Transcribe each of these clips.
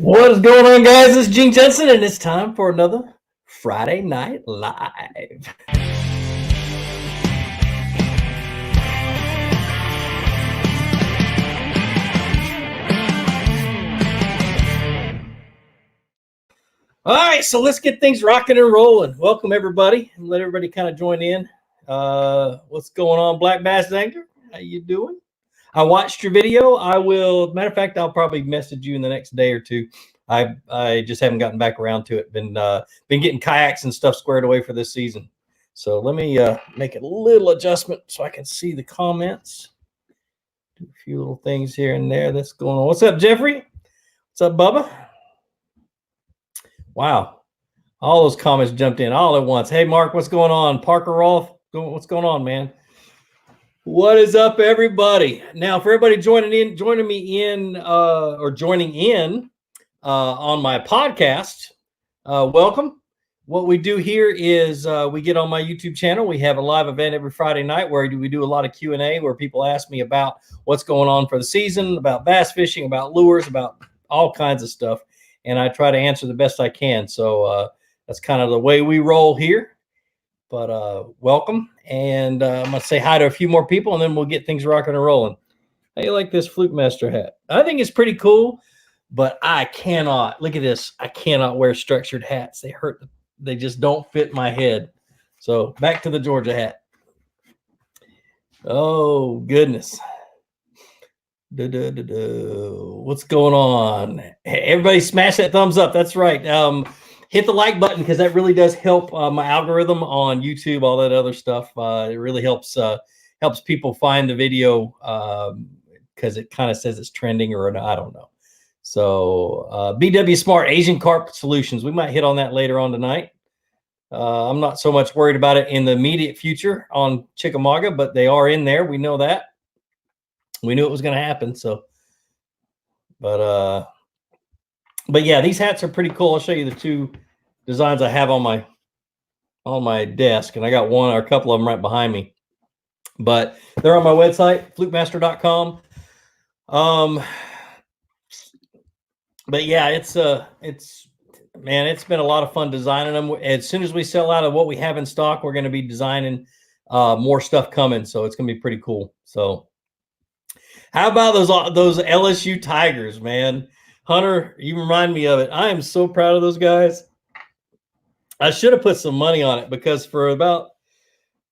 What is going on, guys? It's Gene Jensen, and it's time for another Friday Night Live. All right, so let's get things rocking and rolling. Welcome, everybody, and let everybody kind of join in. What's going on, Black Bass Angler? How you doing? I watched your video. I will. Matter of fact, I'll probably message you in the next day or two. I just haven't gotten back around to it. Been getting kayaks and stuff squared away for this season. So let me make a little adjustment so I can see the comments. Do a few little things here and there that's going on. What's up, Jeffrey? What's up, Bubba? Wow. All those comments jumped in all at once. Hey, Mark, what's going on? Parker Rolfe, what's going on, man? What is up, everybody? Now, for everybody joining me in on my podcast, welcome. What we do here is we get on my YouTube channel. We have a live event every Friday night where we do a lot of Q&A where people ask me about what's going on for the season, about bass fishing, about lures, about all kinds of stuff. And I try to answer the best I can. So that's kind of the way we roll here. But welcome. And I'm going to say hi to a few more people, and then we'll get things rocking and rolling. How you like this Flukemaster hat? I think it's pretty cool, but I cannot. Look at this. I cannot wear structured hats. They hurt. They just don't fit my head. So back to the Georgia hat. Oh, goodness. What's going on? Everybody smash that thumbs up. That's right. Hit the like button because that really does help my algorithm on YouTube, all that other stuff. It really helps people find the video because it kind of says it's trending or I don't know. So BW Smart Asian Carp Solutions. We might hit on that later on tonight. I'm not so much worried about it in the immediate future on Chickamauga, but they are in there. We know that. We knew it was going to happen. So, but yeah, these hats are pretty cool. I'll show you the two designs I have on my desk, and I got one or a couple of them right behind me. But they're on my website, flukemaster.com. But yeah, it's been a lot of fun designing them. As soon as we sell out of what we have in stock, we're going to be designing more stuff coming. So it's going to be pretty cool. So how about those LSU Tigers, man? Hunter, you remind me of it. I am so proud of those guys. I should have put some money on it because for about,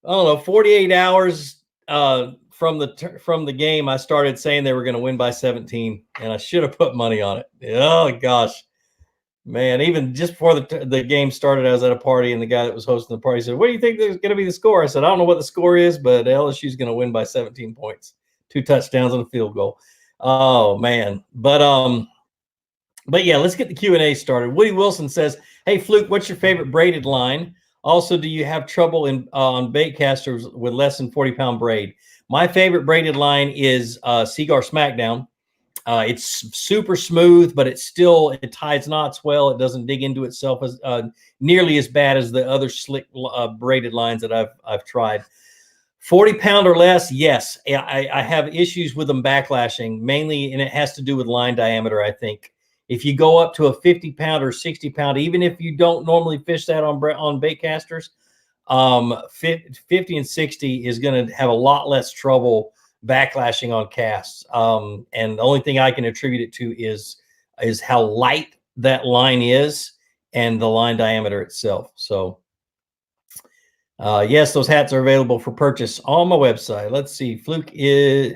48 hours from the game, I started saying they were going to win by 17, and I should have put money on it. Oh, gosh. Man, even just before the game started, I was at a party, and the guy that was hosting the party said, "What do you think is going to be the score?" I said, "I don't know what the score is, but LSU is going to win by 17 points. 2 touchdowns and a field goal." Oh, man. But yeah, let's get the Q&A started. Woody Wilson says, "Hey, Fluke, what's your favorite braided line? Also, do you have trouble on bait casters with less than 40-pound braid?" My favorite braided line is Seagar Smackdown. It's super smooth, but it ties knots well. It doesn't dig into itself as nearly as bad as the other slick braided lines that I've tried. 40-pound or less, yes. I have issues with them backlashing, mainly, and it has to do with line diameter, I think. If you go up to a 50-pound or 60-pound, even if you don't normally fish that on bait casters, 50 and 60 is going to have a lot less trouble backlashing on casts. And the only thing I can attribute it to is how light that line is and the line diameter itself. So yes, those hats are available for purchase on my website. Let's see. Fluke is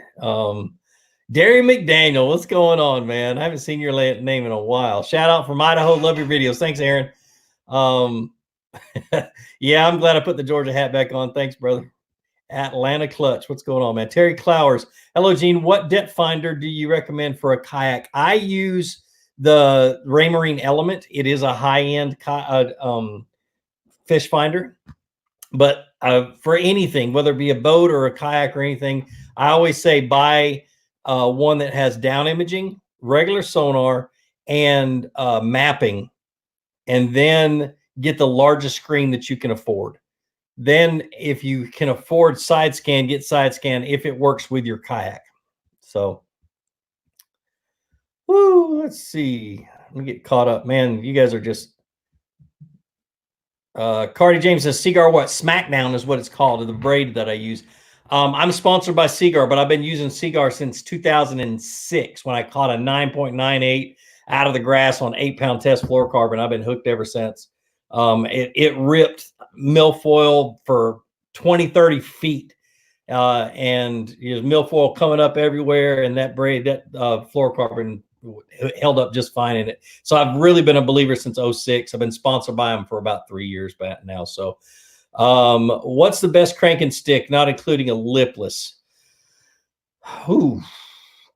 Derry McDaniel. What's going on, man? I haven't seen your name in a while. Shout out from Idaho. Love your videos. Thanks, Aaron. Yeah, I'm glad I put the Georgia hat back on. Thanks, brother. Atlanta Clutch. What's going on, man? Terry Clowers. Hello, Gene. What depth finder do you recommend for a kayak? I use the Raymarine Element. It is a high-end fish finder. But for anything, whether it be a boat or a kayak or anything, I always say buy one that has down imaging, regular sonar, and mapping, and then get the largest screen that you can afford. Then if you can afford side scan, get side scan if it works with your kayak. So, woo, let's see. Let me get caught up. Man, you guys are just Cardi James says Seagar what? Smackdown is what it's called, the braid that I use. I'm sponsored by Seagar, but I've been using Seagar since 2006 when I caught a 9.98 out of the grass on 8-pound test fluorocarbon. I've been hooked ever since. It ripped milfoil for 20, 30 feet. And milfoil coming up everywhere, and that braid, that fluorocarbon held up just fine in it. So I've really been a believer since 06. I've been sponsored by them for about 3 years back now. So what's the best cranking stick, not including a lipless? Ooh,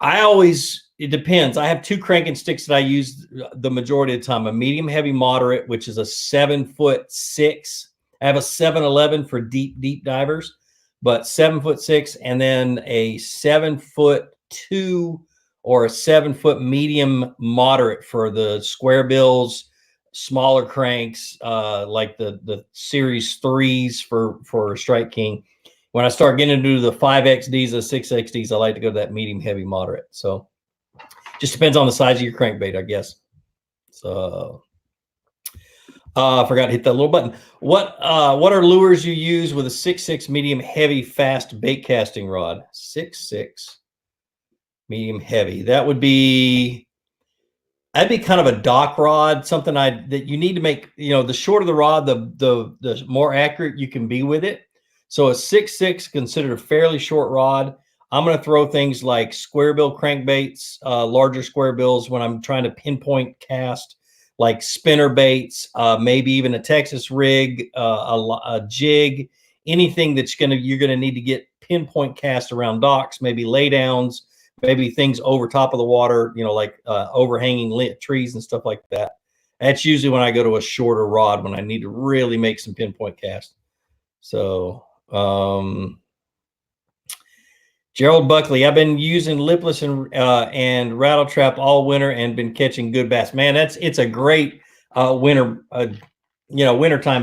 it depends. I have 2 cranking sticks that I use the majority of the time, a medium heavy moderate, which is a 7'6". I have a 7'11" for deep divers, but 7'6", and then a 7'2" or a 7-foot medium moderate for the square bills, smaller cranks, like the series 3s for Strike King. When I start getting into the 5XDs, the 6XDs, I like to go to that medium heavy moderate. So just depends on the size of your crankbait, I guess. So I forgot to hit that little button. What are lures you use with a 6'6" medium heavy fast bait casting rod? 6'6" medium heavy. That'd be kind of a dock rod, something that you need to make, the shorter the rod, the more accurate you can be with it. So a 6'6" considered a fairly short rod. I'm going to throw things like square bill crankbaits, larger square bills when I'm trying to pinpoint cast, like spinner baits, maybe even a Texas rig, a jig, anything that's you're going to need to get pinpoint cast around docks, maybe lay downs, maybe things over top of the water, like overhanging trees and stuff like that. That's usually when I go to a shorter rod, when I need to really make some pinpoint cast. So Gerald Buckley, I've been using Lipless and rattle trap all winter and been catching good bass. Man, it's a great wintertime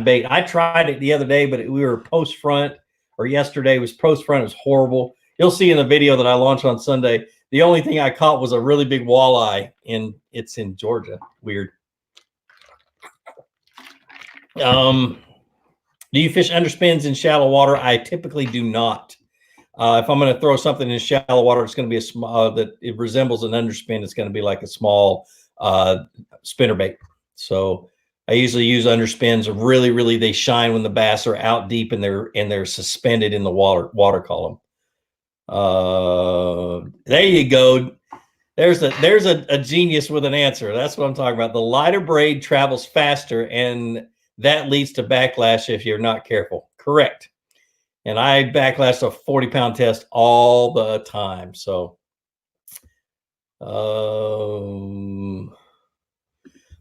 bait. I tried it the other day, but we were post front, or yesterday was post front. It was horrible. You'll see in the video that I launched on Sunday, the only thing I caught was a really big walleye, and it's in Georgia. Weird. Do you fish underspins in shallow water? I typically do not. If I'm going to throw something in shallow water, it's going to be a small that it resembles an underspin. It's going to be like a small spinner bait. So I usually use underspins. Really, they shine when the bass are out deep and they're suspended in the water column. There you go. There's a genius with an answer. That's what I'm talking about. The lighter braid travels faster, and that leads to backlash if you're not careful. Correct. And I backlashed a 40-pound test all the time. So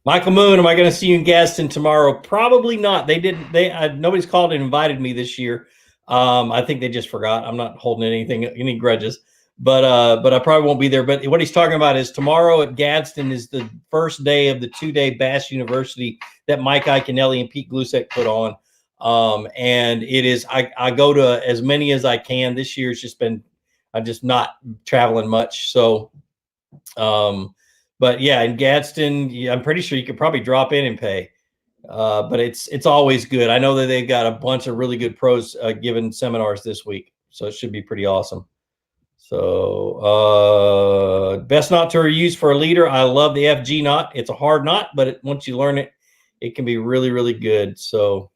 Michael Moon, am I going to see you in Gadsden tomorrow? Probably not. Nobody's called and invited me this year. I think they just forgot. I'm not holding any grudges, but I probably won't be there. But what he's talking about is tomorrow at Gadsden is the first day of the 2-day Bass University that Mike Iaconelli and Pete Glusek put on. And it is, I go to as many as I can. This year I'm just not traveling much. So, but yeah, in Gadsden, I'm pretty sure you could probably drop in and pay. But it's always good. I know that they've got a bunch of really good pros giving seminars this week, so it should be pretty awesome. So best knot to use for a leader. I love the FG knot. It's a hard knot, but once you learn it, it can be really, really good. So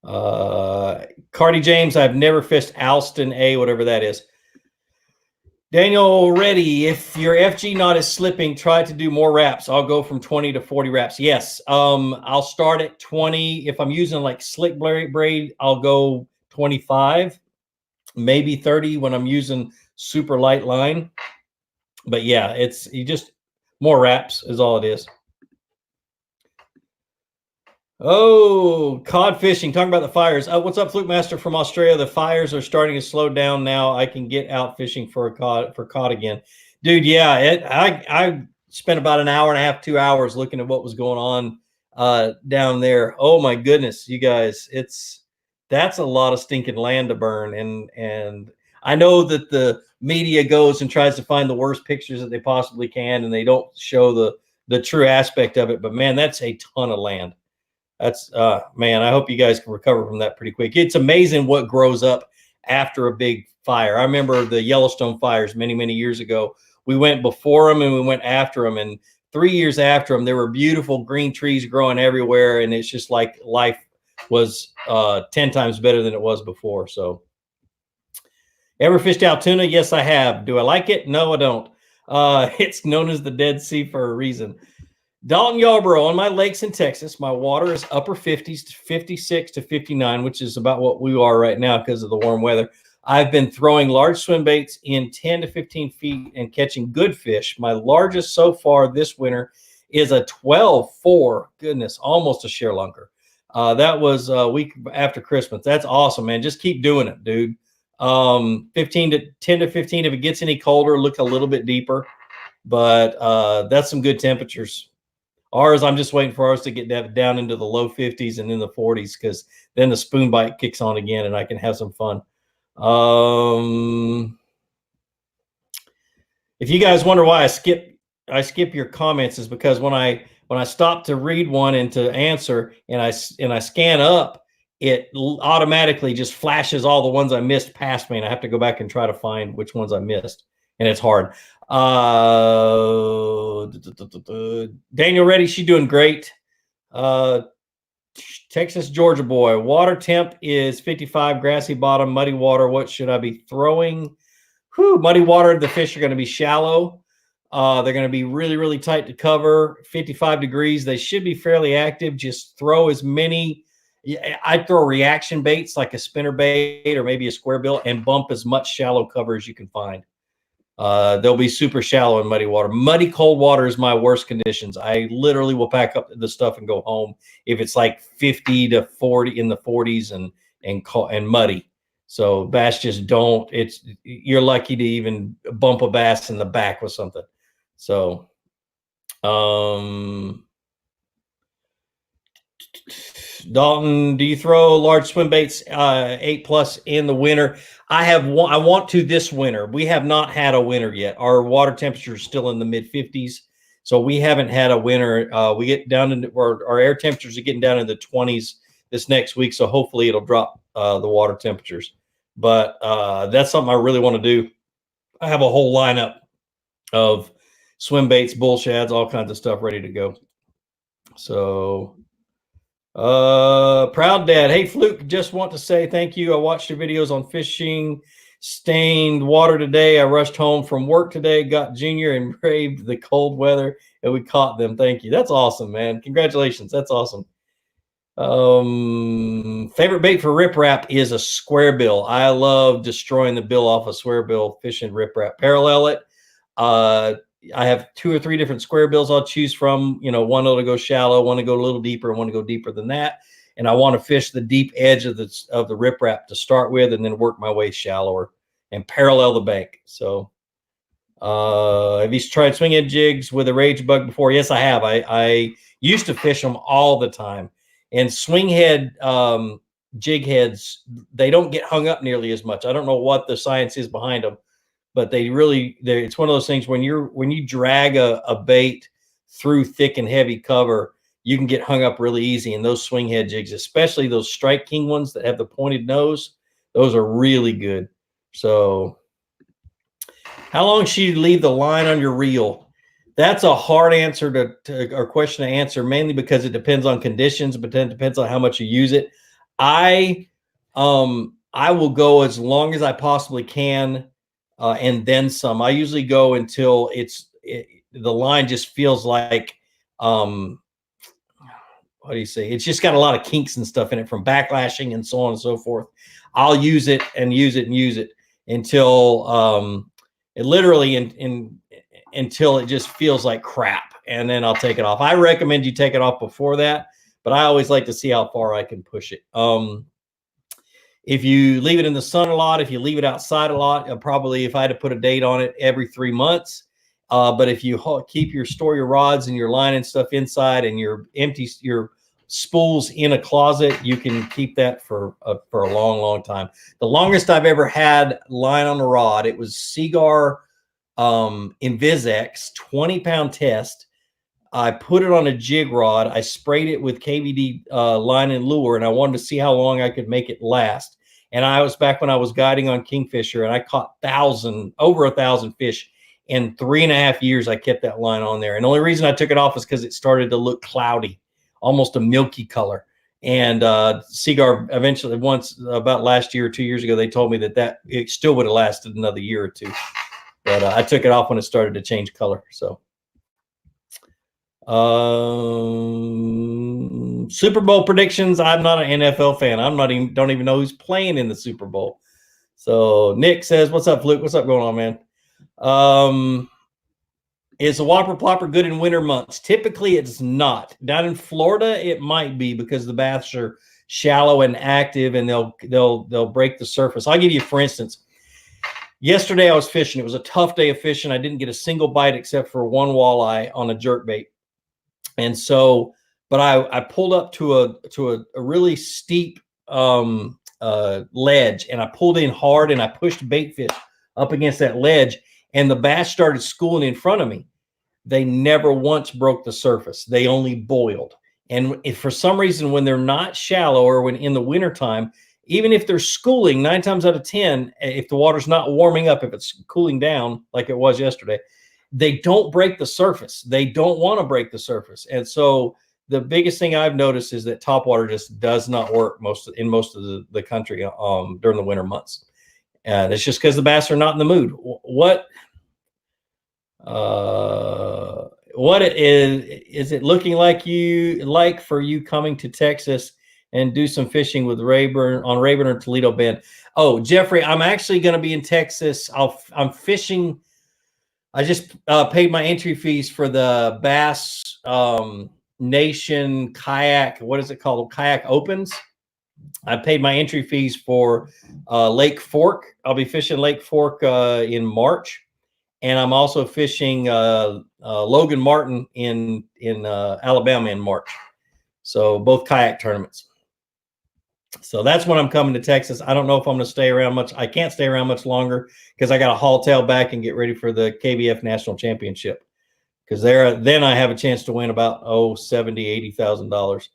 Cardi James, I've never fished Alston A, whatever that is. Daniel Reddy, if your FG knot is slipping, try to do more wraps. I'll go from 20 to 40 wraps. Yes. I'll start at 20. If I'm using like slick braid, I'll go 25, maybe 30 when I'm using super light line. But yeah, you just more wraps is all it is. Oh, cod fishing. Talking about the fires. What's up, Flukemaster from Australia? The fires are starting to slow down now. I can get out fishing for cod again. Dude, yeah. I spent about an hour and a half, 2 hours looking at what was going on down there. Oh my goodness, you guys. That's a lot of stinking land to burn. And I know that the media goes and tries to find the worst pictures that they possibly can, and they don't show the true aspect of it. But man, that's a ton of land. That's man, I hope you guys can recover from that pretty quick. It's amazing what grows up after a big fire. I remember the Yellowstone fires many years ago. We went before them and we went after them, and 3 years after them, there were beautiful green trees growing everywhere, and it's just like life was 10 times better than it was before. So, ever fished Altoona? Yes, I have. Do I like it? No, I don't. It's known as the Dead Sea for a reason. Dalton Yarborough, on my lakes in Texas, my water is upper 50s to 56 to 59, which is about what we are right now because of the warm weather. I've been throwing large swim baits in 10 to 15 feet and catching good fish. My largest so far this winter is a 12-4. Goodness, almost a shearlunker. That was a week after Christmas. That's awesome, man. Just keep doing it, dude. 10 to 15. If it gets any colder, look a little bit deeper. But that's some good temperatures. Ours, I'm just waiting for ours to get down into the low 50s and in the 40s, because then the spoon bite kicks on again and I can have some fun. If you guys wonder why I skip your comments, is because when I stop to read one and to answer and I scan up, it automatically just flashes all the ones I missed past me, and I have to go back and try to find which ones I missed, and it's hard. Daniel Reddy, she's doing great. Texas, Georgia boy. Water temp is 55, grassy bottom, muddy water. What should I be throwing? Muddy water, the fish are going to be shallow. They're going to be really tight to cover. 55 degrees. They should be fairly active. Just throw as many. I'd throw reaction baits like a spinner bait or maybe a square bill and bump as much shallow cover as you can find. They'll be super shallow in muddy water. Muddy cold water is my worst conditions. I literally will pack up the stuff and go home if it's like 50 to 40 in the 40s and muddy. So bass just don't. You're lucky to even bump a bass in the back with something. So, Dalton, do you throw large swim baits 8+ in the winter? I want to this winter. We have not had a winter yet. Our water temperature is still in the mid 50s, so we haven't had a winter. We get down into our air temperatures are getting down in the 20s this next week, so hopefully it'll drop the water temperatures. But that's something I really want to do. I have a whole lineup of swim baits, bull shads, all kinds of stuff ready to go. So. Proud Dad. Hey, Fluke, just want to say thank you. I watched your videos on fishing stained water today. I rushed home from work today, got Junior and braved the cold weather, and we caught them. Thank you. That's awesome, man. Congratulations. That's awesome. Favorite bait for riprap is a square bill. I love destroying the bill off a square bill, fishing riprap. Parallel it. I have 2 or 3 different square bills I'll choose from. One to go shallow, one to go a little deeper, and one to go deeper than that. And I want to fish the deep edge of the riprap to start with, and then work my way shallower and parallel the bank. So, have you tried swing head jigs with a rage bug before? Yes, I have. I used to fish them all the time. And swing head jig heads, they don't get hung up nearly as much. I don't know what the science is behind them. But it's one of those things when you drag a bait through thick and heavy cover, you can get hung up really easy. And those swing head jigs, especially those Strike King ones that have the pointed nose, those are really good. So, how long should you leave the line on your reel? That's a hard answer or question to answer, mainly because it depends on conditions, but then it depends on how much you use it. I will go as long as I possibly can. And then some. I usually go until the line just feels like, what do you say? It's just got a lot of kinks and stuff in it from backlashing and so on and so forth. I'll use it and use it and use it until until it just feels like crap, and then I'll take it off. I recommend you take it off before that, but I always like to see how far I can push it. If you leave it in the sun a lot, if you leave it outside a lot, probably if I had to put a date on it, every 3 months. But if you store your rods and your line and stuff inside, and you're spools in a closet, you can keep that for a long, long time. The longest I've ever had line on the rod, it was Seagar InvisX 20-pound test. I put it on a jig rod. I sprayed it with KVD line and lure, and I wanted to see how long I could make it last. And I was back when I was guiding on Kingfisher, and I caught over 1,000 fish in 3.5 years. I kept that line on there, and the only reason I took it off is because it started to look cloudy, almost a milky color. And Seagar eventually, once about last year or 2 years ago, they told me that it still would have lasted another year or two, but I took it off when it started to change color. So. Super Bowl predictions. I'm not an NFL fan. Don't even know who's playing in the Super Bowl. So Nick says, "What's up, Fluke? What's up going on, man?" Is a whopper plopper good in winter months? Typically, it's not. Down in Florida, it might be because the baths are shallow and active, and they'll break the surface. I'll give you, for instance. Yesterday, I was fishing. It was a tough day of fishing. I didn't get a single bite except for one walleye on a jerkbait. And so, but I pulled up to a really steep ledge, and I pulled in hard, and I pushed bait fish up against that ledge, and the bass started schooling in front of me. They never once broke the surface. They only boiled. And if for some reason, when they're not shallow or when in the wintertime, even if they're schooling, 9 times out of 10, if the water's not warming up, if it's cooling down like it was yesterday, they don't break the surface. They don't want to break the surface. And so the biggest thing I've noticed is that topwater just does not work in most of the country during the winter months. And it's just because the bass are not in the mood. What is it looking like for you coming to Texas and do some fishing with Rayburn or Toledo Bend? Oh, Jeffrey, I'm actually going to be in Texas. I'm fishing. I just paid my entry fees for the Bass Nation Kayak. What is it called? Kayak Opens. I paid my entry fees for Lake Fork. I'll be fishing Lake Fork in March, and I'm also fishing Logan Martin in Alabama in March. So both kayak tournaments. So that's when I'm coming to Texas. I don't know if I'm going to stay around much. I can't stay around much longer because I got to haul tail back and get ready for the KBF National Championship. Because then I have a chance to win about $70,000,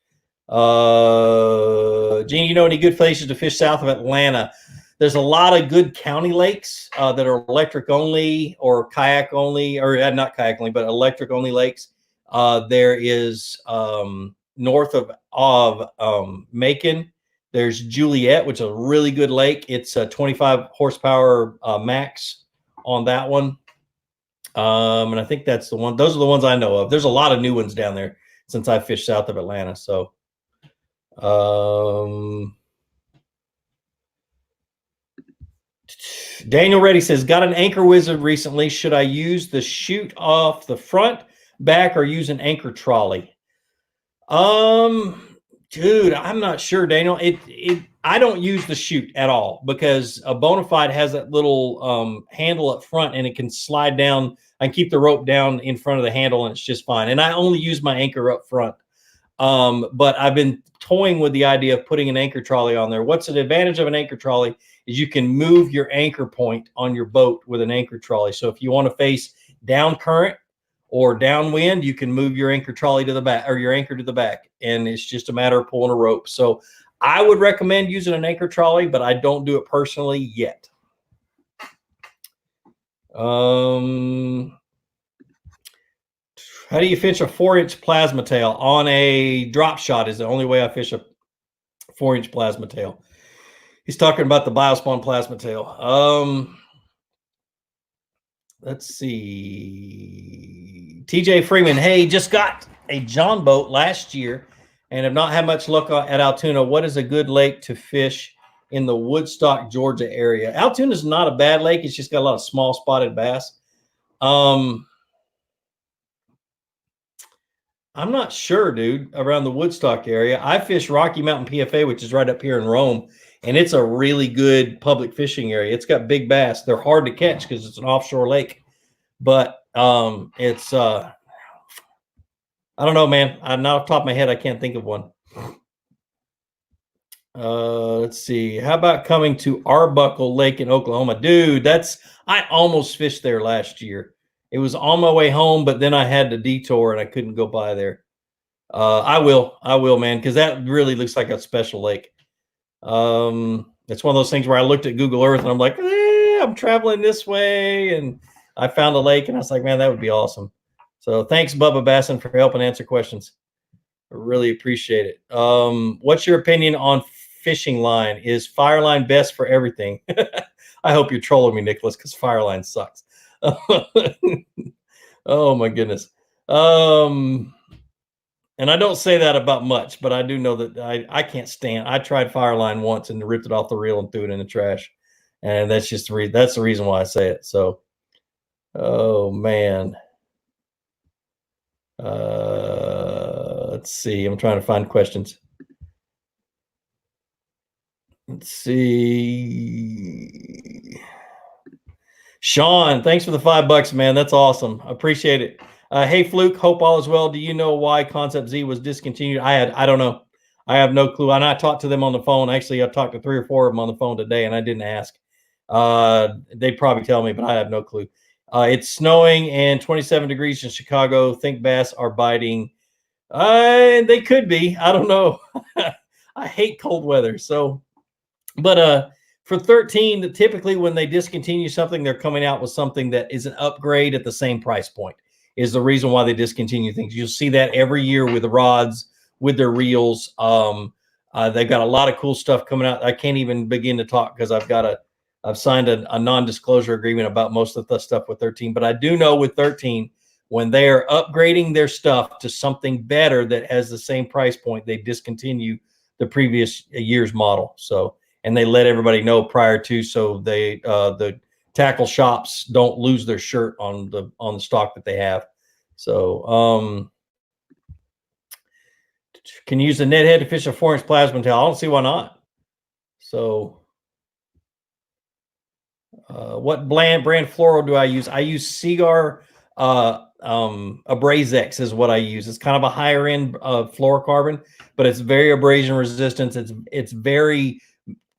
$80,000. Gene, you know any good places to fish south of Atlanta? There's a lot of good county lakes that are electric only or kayak only, or not kayak only, but electric only lakes. There is north of Macon. There's Juliet, which is a really good lake. It's a 25 horsepower max on that one. And I think that's the one. Those are the ones I know of. There's a lot of new ones down there since I fished south of Atlanta. So, Daniel Reddy says, got an anchor wizard recently. Should I use the chute off the front, back, or use an anchor trolley? Dude, I'm not sure, Daniel. I don't use the chute at all because a Bonafide has that little handle up front, and it can slide down. I can keep the rope down in front of the handle, and it's just fine. And I only use my anchor up front. But I've been toying with the idea of putting an anchor trolley on there. What's the advantage of an anchor trolley is you can move your anchor point on your boat with an anchor trolley. So if you want to face down current or downwind, you can move your anchor trolley to the back, or your anchor to the back, and it's just a matter of pulling a rope. So I would recommend using an anchor trolley, but I don't do it personally yet. How do you fish a 4-inch plasma tail? On a drop shot is the only way I fish a 4-inch plasma tail. He's talking about the Biospawn plasma tail. Let's see. TJ Freeman, hey, just got a John boat last year and have not had much luck at Altoona. What is a good lake to fish in the Woodstock, Georgia area? Altoona is not a bad lake. It's just got a lot of small spotted bass. I'm not sure, dude, around the Woodstock area. I fish Rocky Mountain PFA, which is right up here in Rome, and it's a really good public fishing area. It's got big bass. They're hard to catch because it's an offshore lake. But it's I don't know, man. Not off the top of my head, I can't think of one. Let's see. How about coming to Arbuckle Lake in Oklahoma? Dude, I almost fished there last year. It was on my way home, but then I had to detour and I couldn't go by there. I will, man, because that really looks like a special lake. It's one of those things where I looked at Google Earth and I'm like, I'm traveling this way, and I found a lake and I was like, man, that would be awesome. So thanks, Bubba Basson, for helping answer questions. I really appreciate it. What's your opinion on fishing line? Is Fireline best for everything? I hope you're trolling me, Nicholas, because Fireline sucks. Oh my goodness. And I don't say that about much, but I do know that I can't stand. I tried Fireline once and ripped it off the reel and threw it in the trash, and that's just that's the reason why I say it. So, oh man. Let's see. I'm trying to find questions. Let's see. Sean, thanks for the $5, man. That's awesome. I appreciate it. Hey, Fluke, hope all is well. Do you know why Concept Z was discontinued? I don't know. I have no clue. And I talked to them on the phone. Actually, I talked to 3 or 4 of them on the phone today, and I didn't ask. They'd probably tell me, but I have no clue. It's snowing and 27 degrees in Chicago. Think bass are biting. They could be. I don't know. I hate cold weather. So, but for 13, typically when they discontinue something, they're coming out with something that is an upgrade at the same price point. Is the reason why they discontinue things. You'll see that every year with the rods, with their reels. They've got a lot of cool stuff coming out. I can't even begin to talk because I've signed a non-disclosure agreement about most of the stuff with 13. But I do know with 13, when they are upgrading their stuff to something better that has the same price point, they discontinue the previous year's model. So, and they let everybody know prior to, so they the tackle shops don't lose their shirt on the stock that they have. So can you use the net head to fish a 4-inch plasma tail? I don't see why not. So what brand fluoro do I use? I use Seagar Abrazex is what I use. It's kind of a higher end fluorocarbon, but it's very abrasion resistant. It's very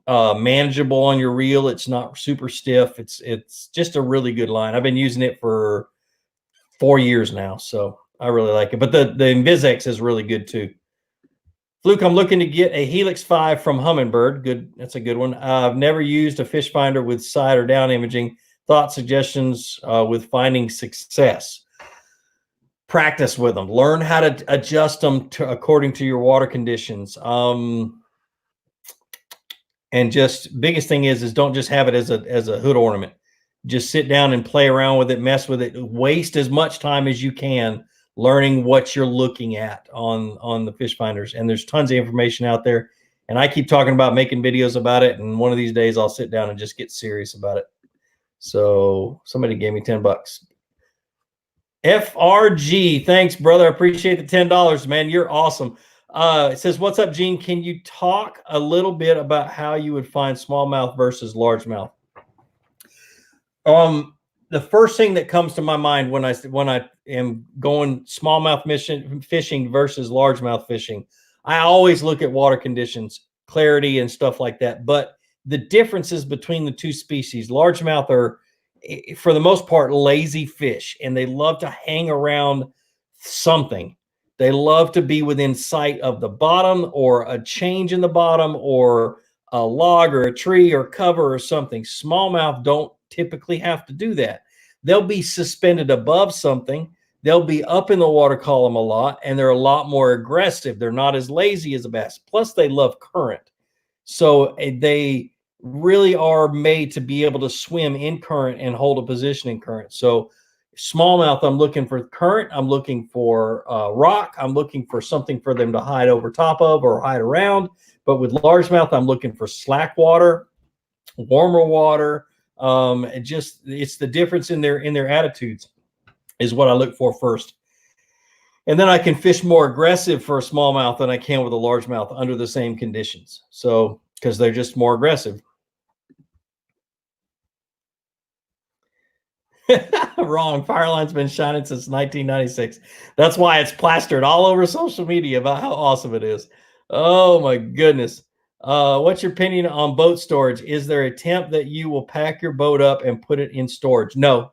manageable on your reel. It's not super stiff. It's just a really good line. I've been using it for 4 years now, so I really like it. But the Invisex is really good too. Fluke, I'm looking to get a Helix 5 from Humminbird. Good, that's a good one. I've never used a fish finder with side or down imaging. Thoughts, suggestions with finding success. Practice with them. Learn how to adjust them according to your water conditions. And just biggest thing is don't just have it as a hood ornament. Just sit down and play around with it, mess with it, waste as much time as you can learning what you're looking at on the fish finders. And there's tons of information out there. And I keep talking about making videos about it. And one of these days I'll sit down and just get serious about it. So somebody gave me $10. FRG, thanks, brother. I appreciate the $10, man. You're awesome. It says, what's up, Gene? Can you talk a little bit about how you would find smallmouth versus largemouth? The first thing that comes to my mind when I am going smallmouth fishing versus largemouth fishing, I always look at water conditions, clarity, and stuff like that. But the differences between the two species, largemouth are, for the most part, lazy fish, and they love to hang around something. They love to be within sight of the bottom or a change in the bottom or a log or a tree or cover or something. Smallmouth don't typically have to do that. They'll be suspended above something. They'll be up in the water column a lot, and they're a lot more aggressive. They're not as lazy as a bass. Plus, they love current. So they really are made to be able to swim in current and hold a position in current. So smallmouth, I'm looking for current. I'm looking for rock. I'm looking for something for them to hide over top of or hide around. But with largemouth, I'm looking for slack water, warmer water. It's the difference in their attitudes is what I look for first. And then I can fish more aggressive for a smallmouth than I can with a largemouth under the same conditions. So, because they're just more aggressive. Wrong. Fireline's been shining since 1996. That's why it's plastered all over social media about how awesome it is. Oh my goodness. What's your opinion on boat storage? Is there a temp that you will pack your boat up and put it in storage? No.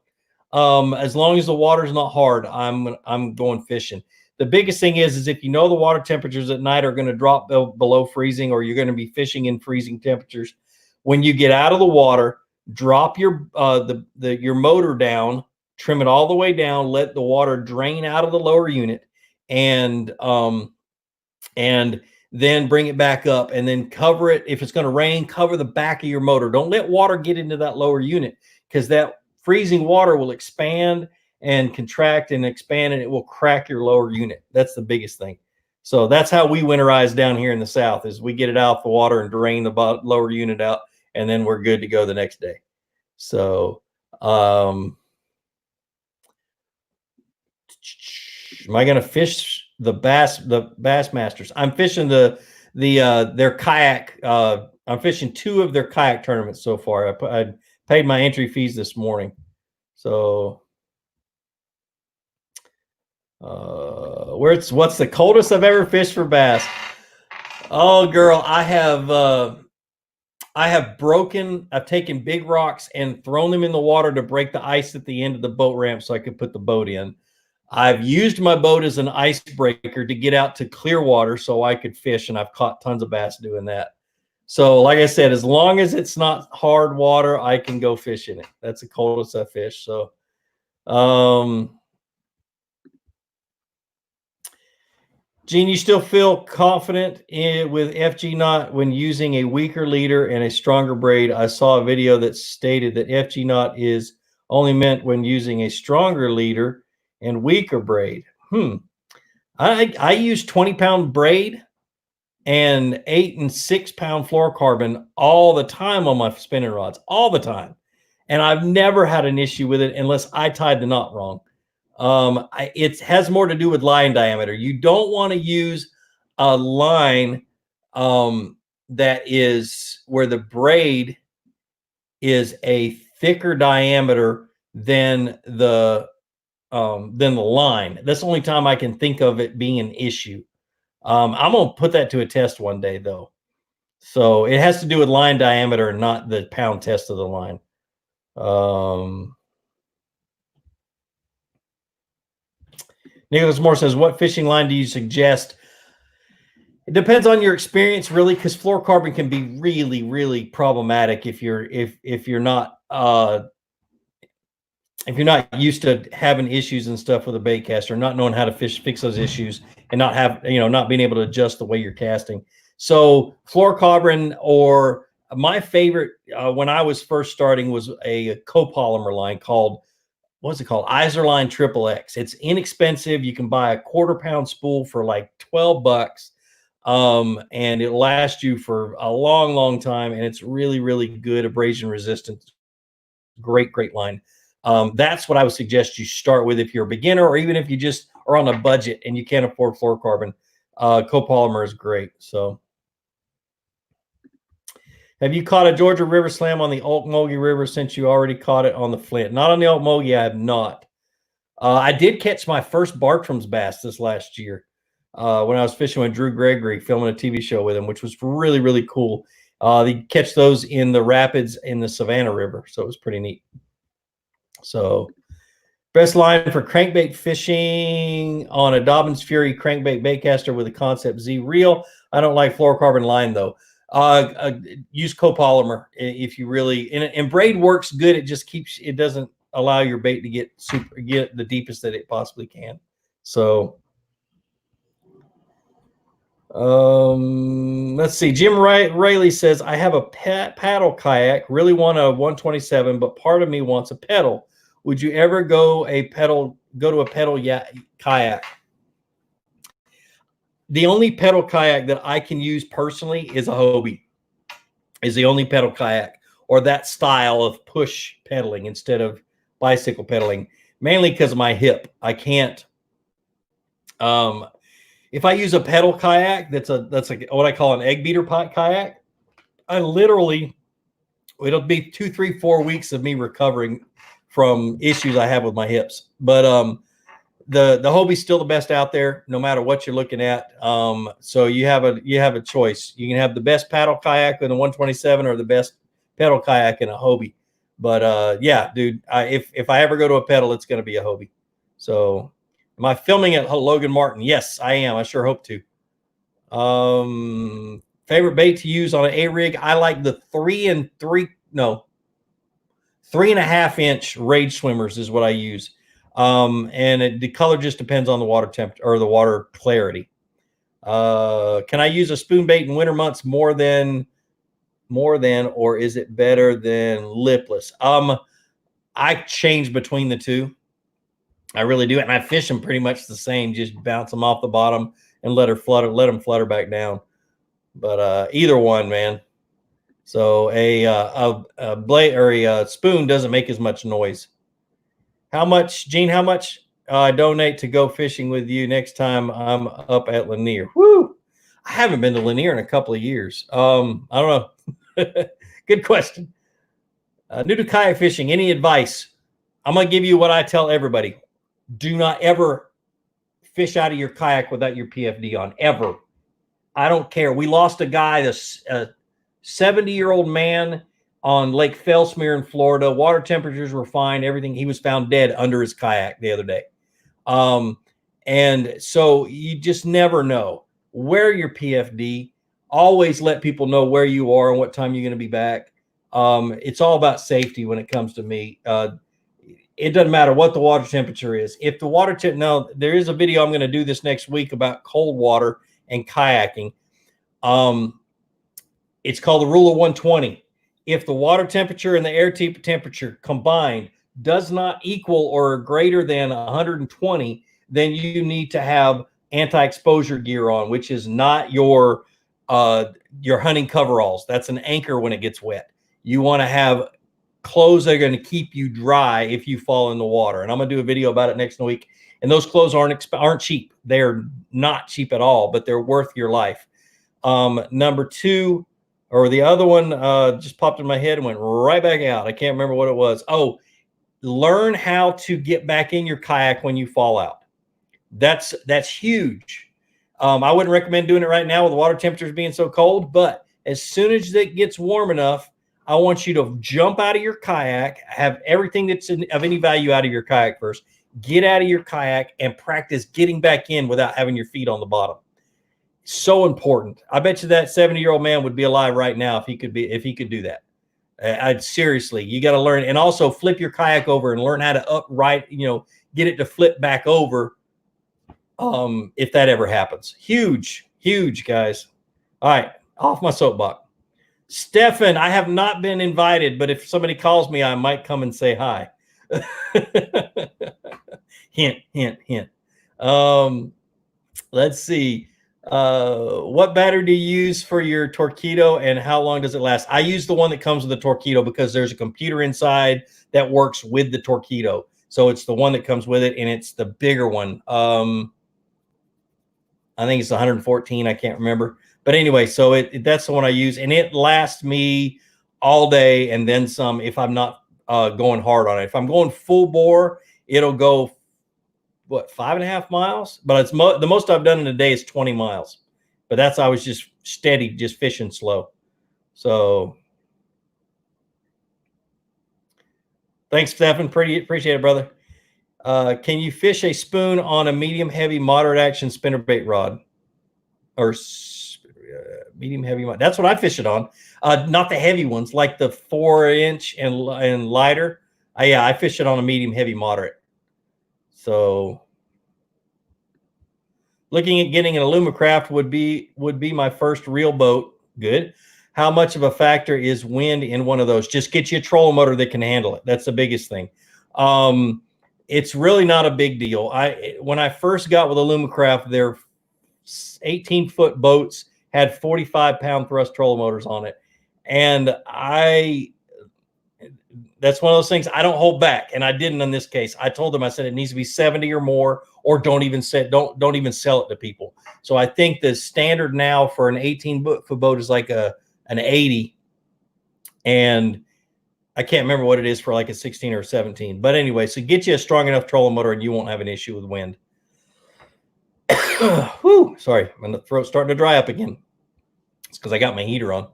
As long as the water's not hard, I'm going fishing. The biggest thing is if you know the water temperatures at night are going to drop below freezing, or you're going to be fishing in freezing temperatures, when you get out of the water, drop your your motor down, trim it all the way down, let the water drain out of the lower unit, and then bring it back up, and then cover it. If it's going to rain, cover the back of your motor. Don't let water get into that lower unit, because that freezing water will expand and contract and expand, and it will crack your lower unit. That's the biggest thing. So that's how we winterize down here in the South, is we get it out the water and drain the lower unit out, and then we're good to go the next day. So am I going to fish the Bassmasters? I'm fishing their kayak. I'm fishing 2 of their kayak tournaments so far. I paid my entry fees this morning. So what's the coldest I've ever fished for bass? Oh, girl, I've taken big rocks and thrown them in the water to break the ice at the end of the boat ramp so I could put the boat in. I've used my boat as an icebreaker to get out to clear water so I could fish, and I've caught tons of bass doing that. So like I said, as long as it's not hard water, I can go fish in it. That's the coldest I fish. So Gene, you still feel confident with FG knot when using a weaker leader and a stronger braid? I saw a video that stated that FG knot is only meant when using a stronger leader and weaker braid. I use 20-pound braid and 8 and 6 pound fluorocarbon all the time on my spinning rods, all the time. And I've never had an issue with it unless I tied the knot wrong. It has more to do with line diameter. You don't want to use a line that is where the braid is a thicker diameter than the line. That's the only time I can think of it being an issue. I'm gonna put that to a test one day, though. So it has to do with line diameter, not the pound test of the line. Nicholas Moore says, what fishing line do you suggest? It depends on your experience, really, because fluorocarbon can be really, really problematic if you're not used to having issues and stuff with a bait caster, not knowing how to fix those issues, and not being able to adjust the way you're casting. So fluorocarbon, or my favorite when I was first starting, was a copolymer line called, what's it called? Iserline Triple X. It's inexpensive. You can buy a 1/4 pound spool for like $12. And it'll last you for a long, long time. And it's really, really good abrasion resistant. Great, great line. That's what I would suggest you start with if you're a beginner, or even if you just are on a budget and you can't afford fluorocarbon. Copolymer is great. So, have you caught a Georgia River Slam on the Ocmulgee River since you already caught it on the Flint? Not on the Ocmulgee, I have not. I did catch my first Bartram's bass this last year when I was fishing with Drew Gregory, filming a TV show with him, which was really, really cool. They catch those in the rapids in the Savannah River, so it was pretty neat. So, best line for crankbait fishing on a Dobbins Fury crankbait baitcaster with a Concept Z reel. I don't like fluorocarbon line though. Use copolymer if you really, and braid works good. It just it doesn't allow your bait to get the deepest that it possibly can. So let's see. Jim Rayleigh says, I have a paddle kayak, really want a 127, but part of me wants a pedal. Would you ever go to a pedal kayak? The only pedal kayak that I can use personally is a Hobie. Is the only pedal kayak, or that style of push pedaling instead of bicycle pedaling, mainly because of my hip. I can't. If I use a pedal kayak, that's like what I call an egg beater kayak. It'll be 2, 3, 4 weeks of me recovering from issues I have with my hips. But the Hobie's still the best out there, no matter what you're looking at. So you have a choice. You can have the best paddle kayak in a 127 or the best pedal kayak in a Hobie. But yeah, dude, if I ever go to a pedal, it's going to be a Hobie. So am I filming at Logan Martin? Yes, I am. I sure hope to. Favorite bait to use on an A rig? I like the 3.5 inch Rage swimmers is what I use. And the color just depends on the water temperature or the water clarity. Can I use a spoon bait in winter months more than, or is it better than lipless? I change between the two. I really do. And I fish them pretty much the same, just bounce them off the bottom and let them flutter back down. But either one, man. So a blade or a spoon doesn't make as much noise. How much, Gene? How much I donate to go fishing with you next time I'm up at Lanier? Woo! I haven't been to Lanier in a couple of years. I don't know. Good question. New to kayak fishing. Any advice? I'm gonna give you what I tell everybody. Do not ever fish out of your kayak without your PFD on. Ever. I don't care. We lost a guy, a 70-year-old man on Lake Fellsmere in Florida. Water temperatures were fine. Everything. He was found dead under his kayak the other day. And so you just never know. Wear your PFD. Always let people know where you are and what time you're going to be back. It's all about safety when it comes to me. It doesn't matter what the water temperature is. If the water now there is a video I'm going to do this next week about cold water and kayaking. It's called the rule of 120. If the water temperature and the air temperature combined does not equal or greater than 120, then you need to have anti-exposure gear on, which is not your hunting coveralls. That's an anchor when it gets wet. You want to have clothes that are going to keep you dry if you fall in the water. And I'm going to do a video about it next week. And those clothes aren't cheap. They're not cheap at all, but they're worth your life. Number two, or the other one just popped in my head and went right back out. I can't remember what it was. Oh, learn how to get back in your kayak when you fall out. That's huge. I wouldn't recommend doing it right now with the water temperatures being so cold, but as soon as it gets warm enough, I want you to jump out of your kayak, have everything that's of any value out of your kayak first, get out of your kayak and practice getting back in without having your feet on the bottom. So important. I bet you that 70-year-old man would be alive right now if he could do that. I'd seriously, you got to learn. And also flip your kayak over and learn how to upright, get it to flip back over. If that ever happens. Huge, guys. All right. Off my soapbox. Stefan, I have not been invited, but if somebody calls me, I might come and say hi. Hint, hint, hint. Let's see. What battery do you use for your Torpedo and how long does it last? I use the one that comes with the Torpedo because there's a computer inside that works with the Torpedo. So it's the one that comes with it and it's the bigger one. I think it's 114. I can't remember. But anyway, so that's the one I use and it lasts me all day and then some if I'm not going hard on it. If I'm going full bore, it'll go 5.5 miles, but it's the most I've done in a day is 20 miles. But I was just steady, just fishing slow. So thanks, Stephen. Appreciate it, brother. Can you fish a spoon on a medium heavy moderate action spinnerbait rod or medium heavy? That's what I fish it on. Not the heavy ones, like the 4-inch and lighter. Yeah, I fish it on a medium heavy moderate. So looking at getting an Alumacraft would be my first real boat. Good. How much of a factor is wind in one of those? Just get you a trolling motor that can handle it. That's the biggest thing. It's really not a big deal. When I first got with Alumacraft, their 18-foot boats had 45-pound thrust trolling motors on it. And that's one of those things I don't hold back, and I didn't in this case. I told them, I said it needs to be 70 or more, or don't even even sell it to people. So I think the standard now for an 18-foot boat is like an 80, and I can't remember what it is for like a 16 or 17. But anyway, so get you a strong enough trolling motor and you won't have an issue with wind. Whew, sorry, my throat's starting to dry up again. It's because I got my heater on.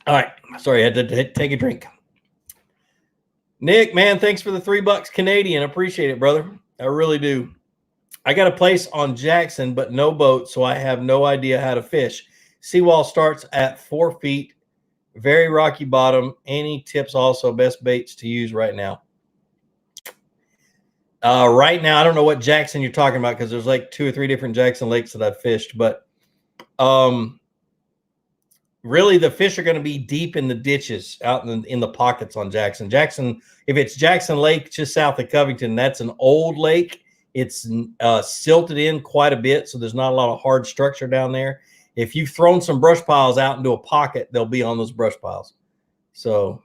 All right, sorry, I had to take a drink. Nick, man, thanks for the $3 Canadian. Appreciate it, brother. I really do. I got a place on Jackson, but no boat, so I have no idea how to fish. Seawall starts at 4 feet, very rocky bottom. Any tips also? Best baits to use right now? Right now, I don't know what Jackson you're talking about because there's like 2 or 3 different Jackson lakes that I've fished, but really the fish are going to be deep in the ditches out in the pockets on Jackson. Jackson, if it's Jackson Lake just south of Covington, that's an old lake. It's silted in quite a bit, so there's not a lot of hard structure down there. If you've thrown some brush piles out into a pocket, they'll be on those brush piles. So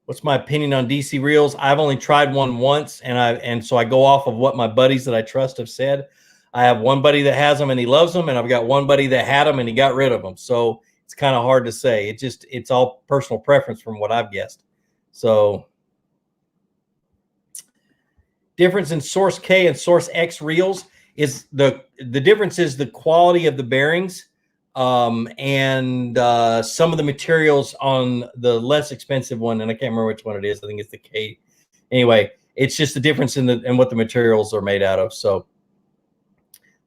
what's my opinion on DC reels? I've only tried one once, and so I go off of what my buddies that I trust have said. I have one buddy that has them and he loves them, and I've got one buddy that had them and he got rid of them. So it's kind of hard to say. It's all personal preference from what I've guessed. So difference in Source K and Source X reels is the difference is the quality of the bearings and some of the materials on the less expensive one, and I can't remember which one it is. I think it's the K. Anyway, it's just the difference in what the materials are made out of. So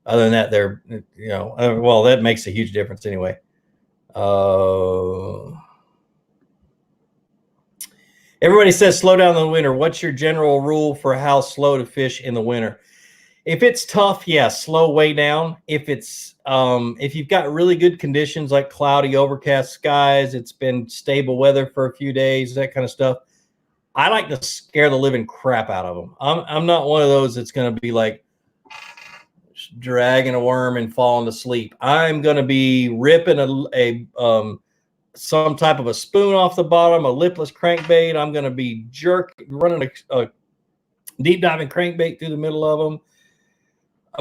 other than that, they're, well, that makes a huge difference anyway. Everybody says slow down in the winter. What's your general rule for how slow to fish in the winter? If it's tough, yeah, slow way down. If it's if you've got really good conditions like cloudy, overcast skies, it's been stable weather for a few days, that kind of stuff, I like to scare the living crap out of them. I'm not one of those that's going to be like dragging a worm and falling to sleep. I'm going to be ripping some type of a spoon off the bottom, a lipless crankbait. I'm going to be running a deep diving crankbait through the middle of them.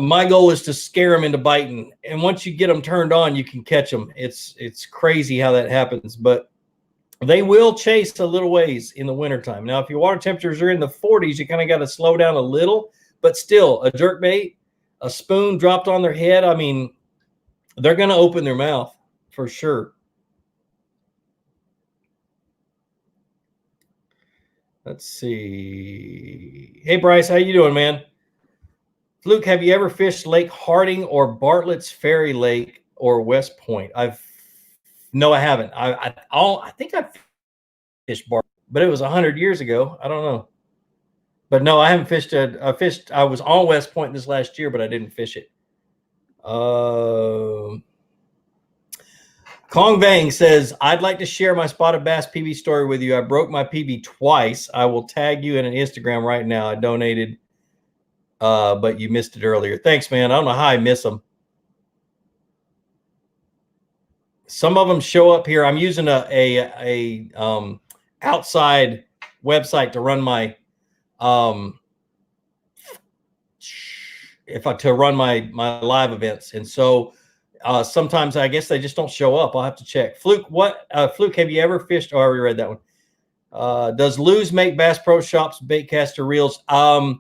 My goal is to scare them into biting. And once you get them turned on, you can catch them. It's crazy how that happens, but they will chase a little ways in the wintertime. Now, if your water temperatures are in the 40s, you kind of got to slow down a little, but still a jerk bait, a spoon dropped on their head, I mean, they're going to open their mouth for sure. Let's see. Hey, Bryce, how you doing, man? Fluke, have you ever fished Lake Harding or Bartlett's Ferry Lake or West Point? No, I haven't. I think I've fished Bartlett, but it was 100 years ago. I don't know. But no, I haven't fished I was on West Point this last year, but I didn't fish it. Kong Vang says, I'd like to share my spotted bass PB story with you. I broke my PB twice. I will tag you in an Instagram right now. I donated, but you missed it earlier. Thanks, man. I don't know how I miss them. Some of them show up here. I'm using a outside website to run my to run my live events, and so sometimes I guess they just don't show up. I'll have to check. Fluke, Fluke, have you ever fished? Oh, I already read that one. Does Lew's make Bass Pro Shops baitcaster reels? I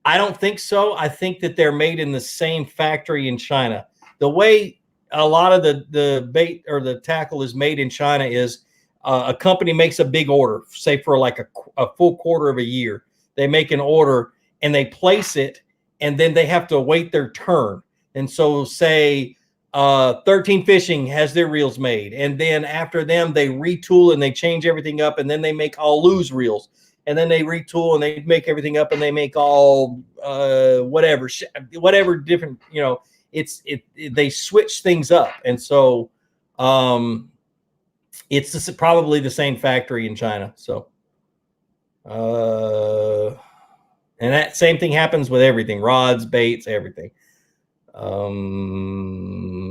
don't think so. I think that they're made in the same factory in China. The way a lot of the bait or the tackle is made in China is a company makes a big order, say for like a full quarter of a year. They make an order and they place it, and then they have to wait their turn. And so say 13 Fishing has their reels made, and then after them they retool and they change everything up, and then they make all Lew's reels, and then they retool and they make everything up and they make all whatever different, they switch things up. And so it's probably the same factory in China. So and that same thing happens with everything, rods, baits, everything.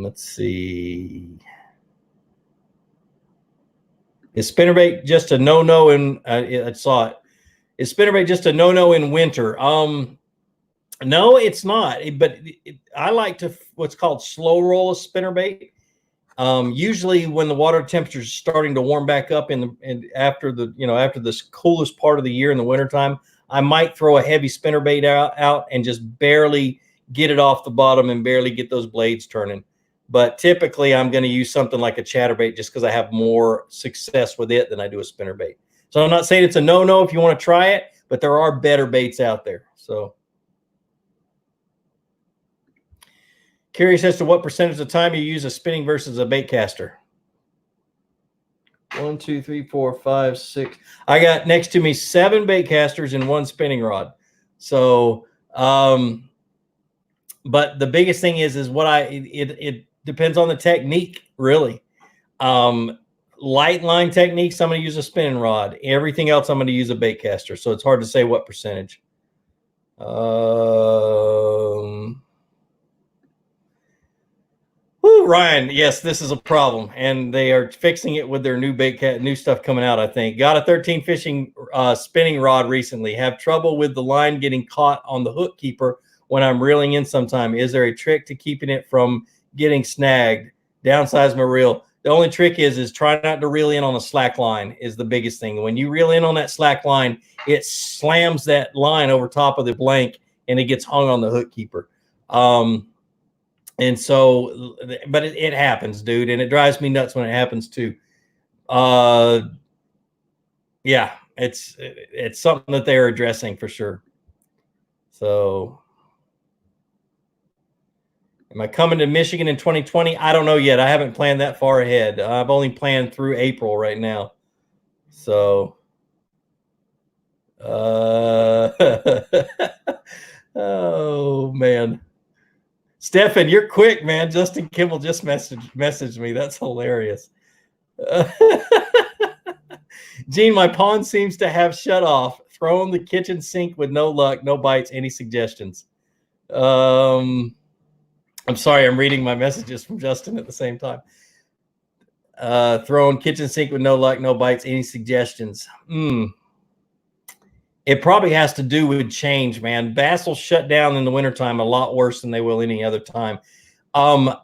Let's see. Is spinnerbait just a no-no? I saw it. Is spinnerbait just a no-no in winter? No, it's not. But I like to what's called slow roll a spinnerbait. Usually when the water temperature is starting to warm back up after this coolest part of the year in the wintertime, I might throw a heavy spinnerbait out and just barely get it off the bottom and barely get those blades turning. But typically I'm going to use something like a chatterbait just because I have more success with it than I do a spinnerbait. So I'm not saying it's a no-no if you want to try it, but there are better baits out there. So curious as to what percentage of the time you use a spinning versus a bait caster. 1, 2, 3, 4, 5, 6. I got next to me 7 bait casters and 1 spinning rod. So, but the biggest thing is it depends on the technique, really. Light line techniques, I'm going to use a spinning rod. Everything else, I'm going to use a bait caster. So it's hard to say what percentage. Ryan, yes, this is a problem, and they are fixing it with their new stuff coming out. I think got a 13 fishing spinning rod recently. Have trouble with the line getting caught on the hook keeper when I'm reeling in. Sometime, is there a trick to keeping it from getting snagged? Downsize my reel. The only trick is try not to reel in on a slack line is the biggest thing. When you reel in on that slack line, it slams that line over top of the blank and it gets hung on the hook keeper. And so, but it happens, dude. And it drives me nuts when it happens too. Yeah, it's something that they're addressing for sure. So am I coming to Michigan in 2020? I don't know yet. I haven't planned that far ahead. I've only planned through April right now. So, oh man. Stefan, you're quick, man. Justin Kimball just messaged me. That's hilarious. Gene, my pond seems to have shut off. Thrown the kitchen sink with no luck, no bites. Any suggestions? I'm sorry, I'm reading my messages from Justin at the same time. Thrown kitchen sink with no luck, no bites. Any suggestions? It probably has to do with change, man. Bass will shut down in the wintertime a lot worse than they will any other time. I'll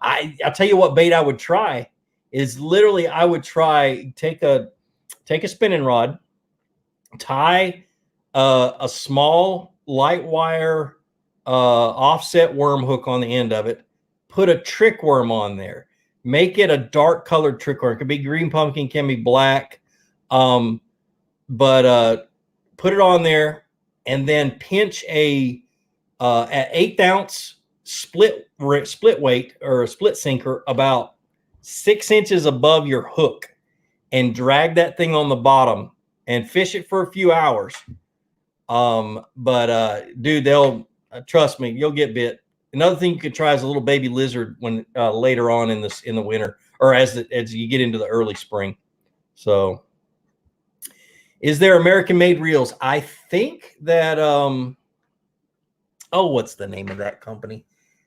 tell you what bait I would try is literally I would try take a spinning rod, tie a small light wire offset worm hook on the end of it, put a trick worm on there, make it a dark colored trick worm. It could be green pumpkin, can be black, but put it on there and then pinch a at 1/8 ounce split weight or a split sinker about 6 inches above your hook and drag that thing on the bottom and fish it for a few hours. Dude, they'll trust me, you'll get bit. Another thing you could try is a little baby lizard when later on in the winter or as you get into the early spring. So, is there American-made reels? I think that what's the name of that company?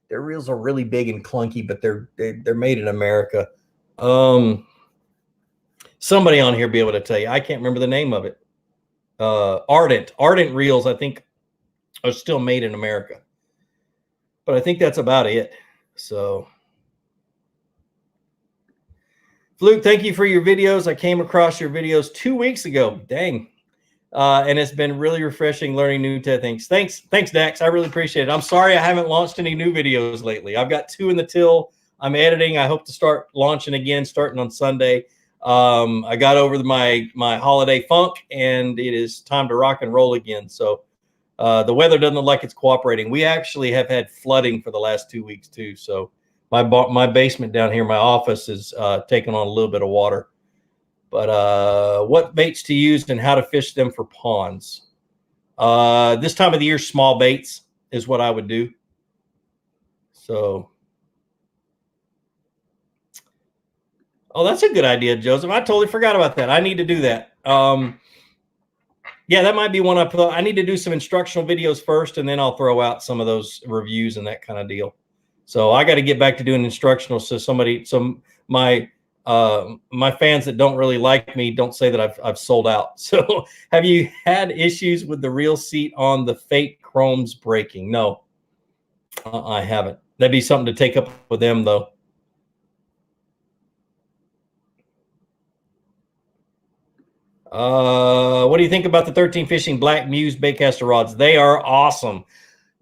Their reels are really big and clunky, but they're made in America. Somebody on here be able to tell you. I can't remember the name of it. Ardent reels, I think, are still made in America. But I think that's about it. So, Fluke, thank you for your videos. I came across your videos 2 weeks ago. Dang. And it's been really refreshing learning new techniques. Thanks, Dax. I really appreciate it. I'm sorry I haven't launched any new videos lately. I've got 2 in the till. I'm editing. I hope to start launching again starting on Sunday. I got over my holiday funk, and it is time to rock and roll again. So the weather doesn't look like it's cooperating. We actually have had flooding for the last 2 weeks too. So my basement down here, my office is taking on a little bit of water. But what baits to use and how to fish them for ponds? This time of the year, small baits is what I would do. So, that's a good idea, Joseph. I totally forgot about that. I need to do that. Yeah, that might be one I need to do some instructional videos first, and then I'll throw out some of those reviews and that kind of deal. So I got to get back to doing instructional. So my fans that don't really like me don't say that I've sold out. So have you had issues with the reel seat on the fake chromes breaking? No, I haven't. That'd be something to take up with them, though. What do you think about the 13 Fishing Black Muse baitcaster rods? They are awesome.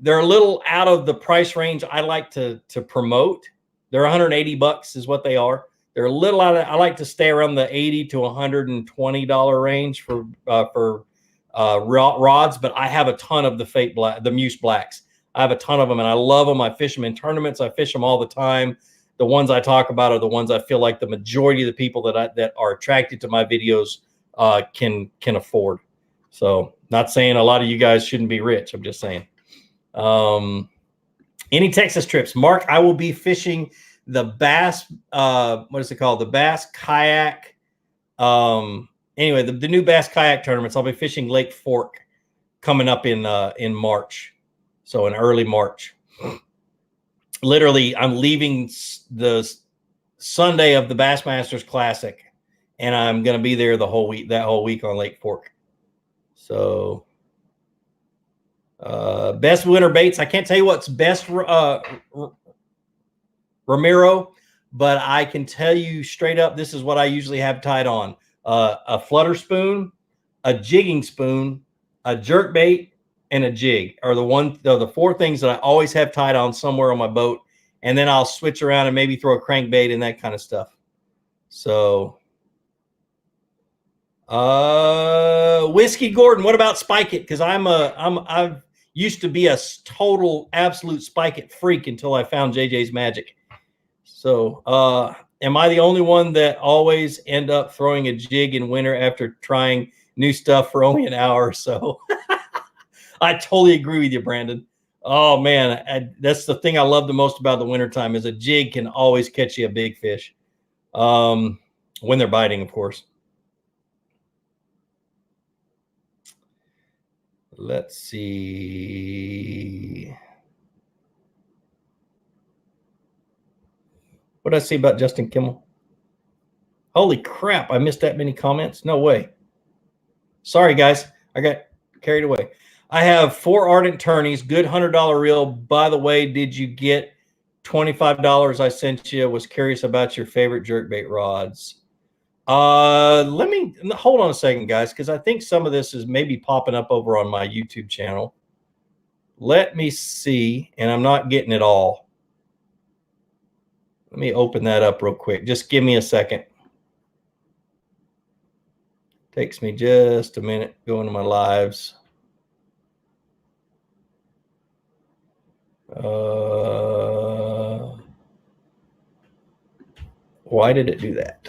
They're a little out of the price range I like to promote. They're 180 bucks is what they are. They're a little out of, I like to stay around the 80 to $120 range for rods, but I have a ton of the Muse Blacks. I have a ton of them and I love them. I fish them in tournaments. I fish them all the time. The ones I talk about are the ones I feel like the majority of the people that are attracted to my videos can afford. So not saying a lot of you guys shouldn't be rich. I'm just saying. Any Texas trips? Mark, I will be fishing the Bass, what is it called? The Bass Kayak. Anyway, the new Bass Kayak tournaments. I'll be fishing Lake Fork coming up in March. So in early March. Literally, I'm leaving the Sunday of the Bassmasters Classic, and I'm going to be there that whole week on Lake Fork. So best winter baits. I can't tell you what's best, Ramiro, but I can tell you straight up, this is what I usually have tied on. A flutter spoon, a jigging spoon, a jerk bait, and a jig are the four things that I always have tied on somewhere on my boat. And then I'll switch around and maybe throw a crankbait and that kind of stuff. So Whiskey Gordon, what about Spike It? Because I've used to be a total absolute Spike It freak until I found JJ's Magic. So am I the only one that always end up throwing a jig in winter after trying new stuff for only an hour or so? I totally agree with you, Brandon. Oh man, that's the thing I love the most about the wintertime is a jig can always catch you a big fish. When they're biting, of course. Let's see. What did I say about Justin Kimmel? Holy crap, I missed that many comments. No way. Sorry, guys. I got carried away. I have 4 Ardent Tourneys, good $100 reel. By the way, did you get $25 I sent you? Was curious about your favorite jerkbait rods. Let me hold on a second, guys, because I think some of this is maybe popping up over on my YouTube channel. Let me see, and I'm not getting it all. Let me open that up real quick. Just give me a second. Takes me just a minute going to my lives. Why did it do that?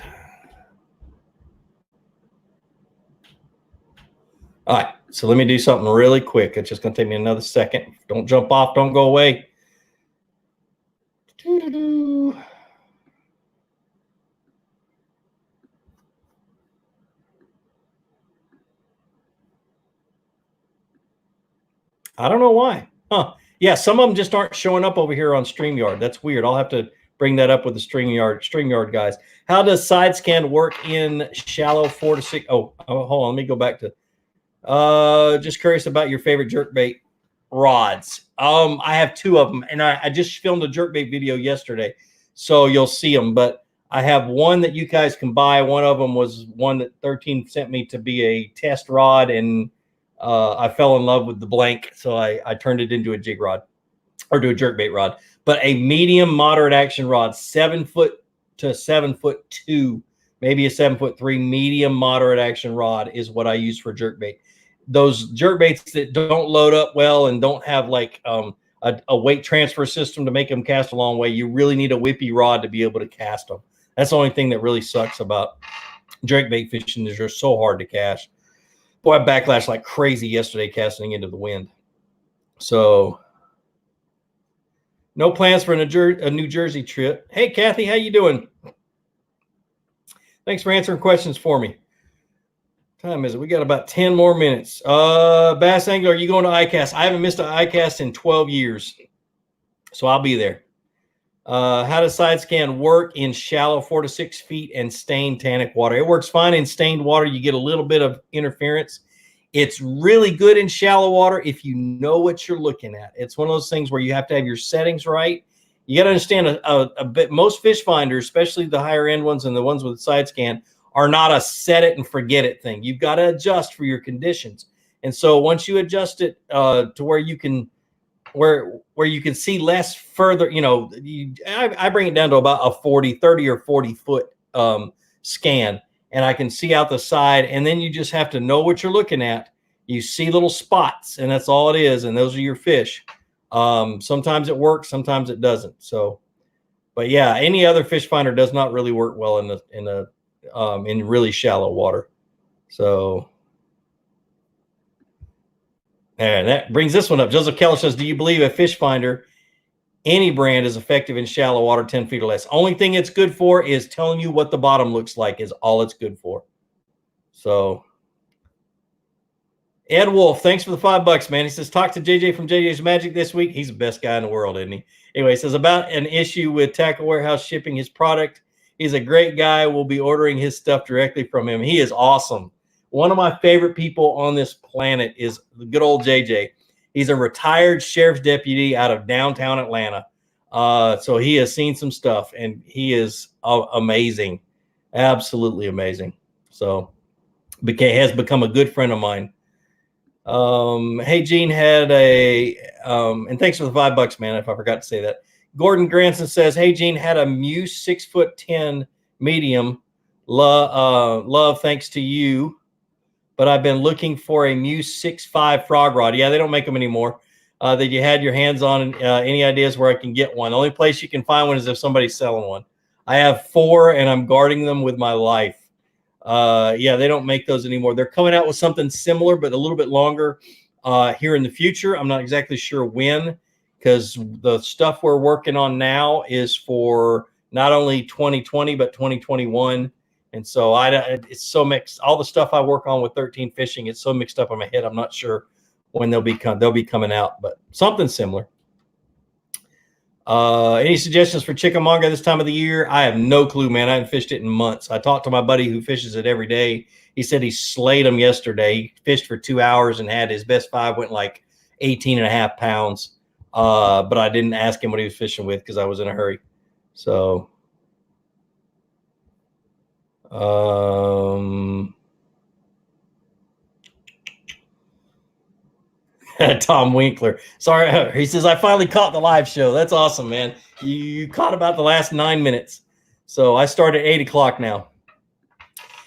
All right, so let me do something really quick. It's just going to take me another second. Don't jump off. Don't go away. I don't know why. Huh. Yeah, some of them just aren't showing up over here on StreamYard. That's weird. I'll have to bring that up with the StreamYard guys. How does side scan work in shallow 4 to 6? Oh, hold on. Let me go back to just curious about your favorite jerkbait rods. I have 2 of them, and I just filmed a jerkbait video yesterday, so you'll see them. But I have one that you guys can buy. One of them was one that 13 sent me to be a test rod, and I fell in love with the blank, so I turned it into a jig rod or to a jerkbait rod. But a medium moderate action rod, 7 foot to 7'2", maybe a 7'3" medium moderate action rod is what I use for jerkbait. Those jerkbaits that don't load up well and don't have like a weight transfer system to make them cast a long way, you really need a whippy rod to be able to cast them. That's the only thing that really sucks about jerkbait fishing is they're so hard to cast. Boy, I backlashed like crazy yesterday casting into the wind. So no plans for a New Jersey trip. Hey, Kathy, how you doing? Thanks for answering questions for me. What time is it? We got about 10 more minutes. Bass Angler, are you going to ICAST? I haven't missed an ICAST in 12 years, so I'll be there. How does side scan work in shallow 4 to 6 feet and stained tannic water? It works fine in stained water. You get a little bit of interference. It's really good in shallow water if you know what you're looking at. It's one of those things where you have to have your settings right. You got to understand a bit. Most fish finders, especially the higher end ones and the ones with side scan, are not a set it and forget it thing. You've got to adjust for your conditions. And so once you adjust it to where you can you can see less further, I bring it down to about a 30 or 40 foot scan, and I can see out the side, and then you just have to know what you're looking at. You see little spots, and that's all it is, and those are your fish. Sometimes it works, sometimes it doesn't. So, but yeah, any other fish finder does not really work well in really shallow water. So, and that brings this one up. Joseph Keller says, do you believe a fish finder, any brand, is effective in shallow water, 10 feet or less? Only thing it's good for is telling you what the bottom looks like is all it's good for. So Ed Wolf, thanks for the $5, man. He says, talk to JJ from JJ's Magic this week. He's the best guy in the world, isn't he? Anyway, he says about an issue with Tackle Warehouse shipping his product. He's a great guy. We'll be ordering his stuff directly from him. He is awesome. One of my favorite people on this planet is the good old JJ. He's a retired sheriff's deputy out of downtown Atlanta. So he has seen some stuff, and he is amazing. Absolutely amazing. So has become a good friend of mine. Hey, Gene had and thanks for the $5, man, if I forgot to say that. Gordon Granson says, hey, Gene, had a Muse 6'10" medium. Love, thanks to you. But I've been looking for a Muse 6'5" frog rod. Yeah, they don't make them anymore. That you had your hands on. Any ideas where I can get one? The only place you can find one is if somebody's selling one. I have 4, and I'm guarding them with my life. Yeah, they don't make those anymore. They're coming out with something similar, but a little bit longer here in the future. I'm not exactly sure when, because the stuff we're working on now is for not only 2020, but 2021. And so it's so mixed. All the stuff I work on with 13 Fishing, it's so mixed up in my head. I'm not sure when they'll be coming out, but something similar. Any suggestions for Chickamauga this time of the year? I have no clue, man. I haven't fished it in months. I talked to my buddy who fishes it every day. He said he slayed them yesterday. He fished for 2 hours and had his best 5 went like 18.5 pounds. But I didn't ask him what he was fishing with because I was in a hurry. So, Tom Winkler. Sorry. He says, I finally caught the live show. That's awesome, man. You caught about the last 9 minutes. So I start at 8 o'clock now.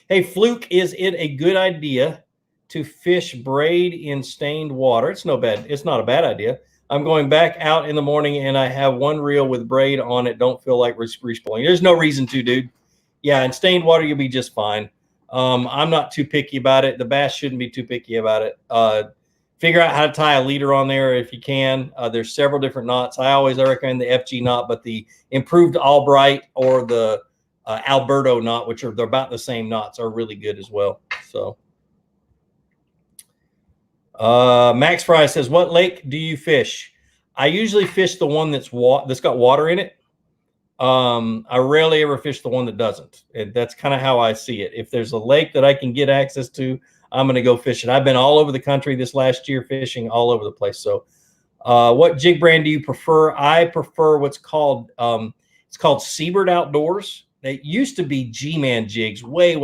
Hey, Fluke, is it a good idea to fish braid in stained water? It's not a bad idea. I'm going back out in the morning and I have one reel with braid on it. Don't feel like respooling. There's no reason to, dude. Yeah, in stained water, you'll be just fine. I'm not too picky about it. The bass shouldn't be too picky about it. Figure out how to tie a leader on there if you can. There's several different knots. I recommend the FG knot, but the improved Albright or the Alberto knot, which they're about the same knots, are really good as well. So Max Fry says, what lake do you fish? I usually fish the one that's got water in it. I rarely ever fish the one that doesn't. And that's kind of how I see it. If there's a lake that I can get access to, I'm going to go fishing. I've been all over the country this last year, fishing all over the place. So what jig brand do you prefer? I prefer what's called, it's called Seabird Outdoors. It used to be G-Man jigs way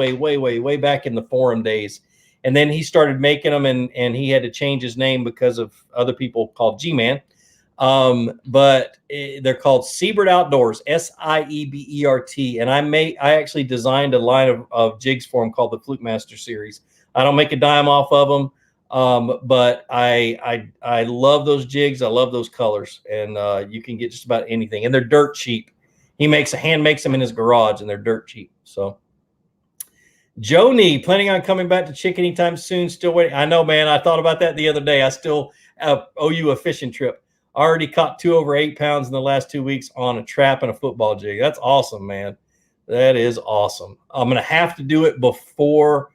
back in the forum days. And then he started making them and he had to change his name because of other people called G-Man. But they're called Seabird Outdoors, Siebert. And I actually designed a line of jigs for them called the Flukemaster series. I don't make a dime off of them. But I love those jigs. I love those colors, and you can get just about anything, and they're dirt cheap. He makes them in his garage, and they're dirt cheap. So, Joni, planning on coming back to Chick anytime soon? Still waiting. I know, man. I thought about that the other day. I still owe you a fishing trip. I already caught 2 over 8 pounds in the last 2 weeks on a trap and a football jig. That's awesome, man. That is awesome. I'm going to have to do it before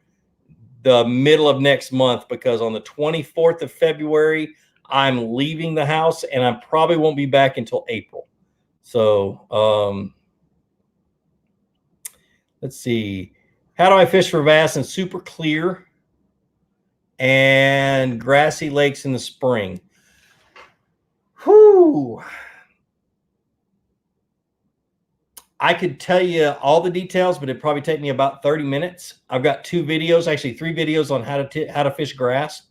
the middle of next month, because on the 24th of February, I'm leaving the house and I probably won't be back until April. So, let's see. How do I fish for bass in super clear and grassy lakes in the spring. Whew. I could tell you all the details, but it'd probably take me about 30 minutes. I've got 2 videos, actually 3 videos on how to fish grass.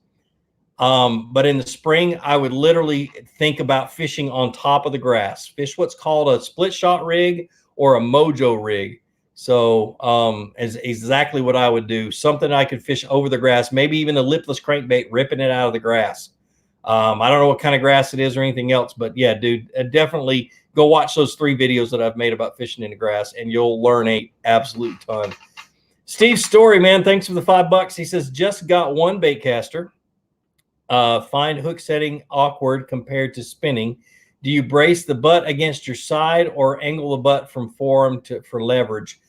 But in the spring, I would literally think about fishing on top of the grass. Fish what's called a split shot rig or a mojo rig. So is exactly what I would do. Something I could fish over the grass, maybe even a lipless crankbait, ripping it out of the grass. I don't know what kind of grass it is or anything else, but yeah, dude, definitely go watch those 3 videos that I've made about fishing in the grass, and you'll learn a absolute ton. Steve Story, man, thanks for the $5. He says, just got one bait caster. Find hook setting awkward compared to spinning. Do you brace the butt against your side or angle the butt from forearm for leverage?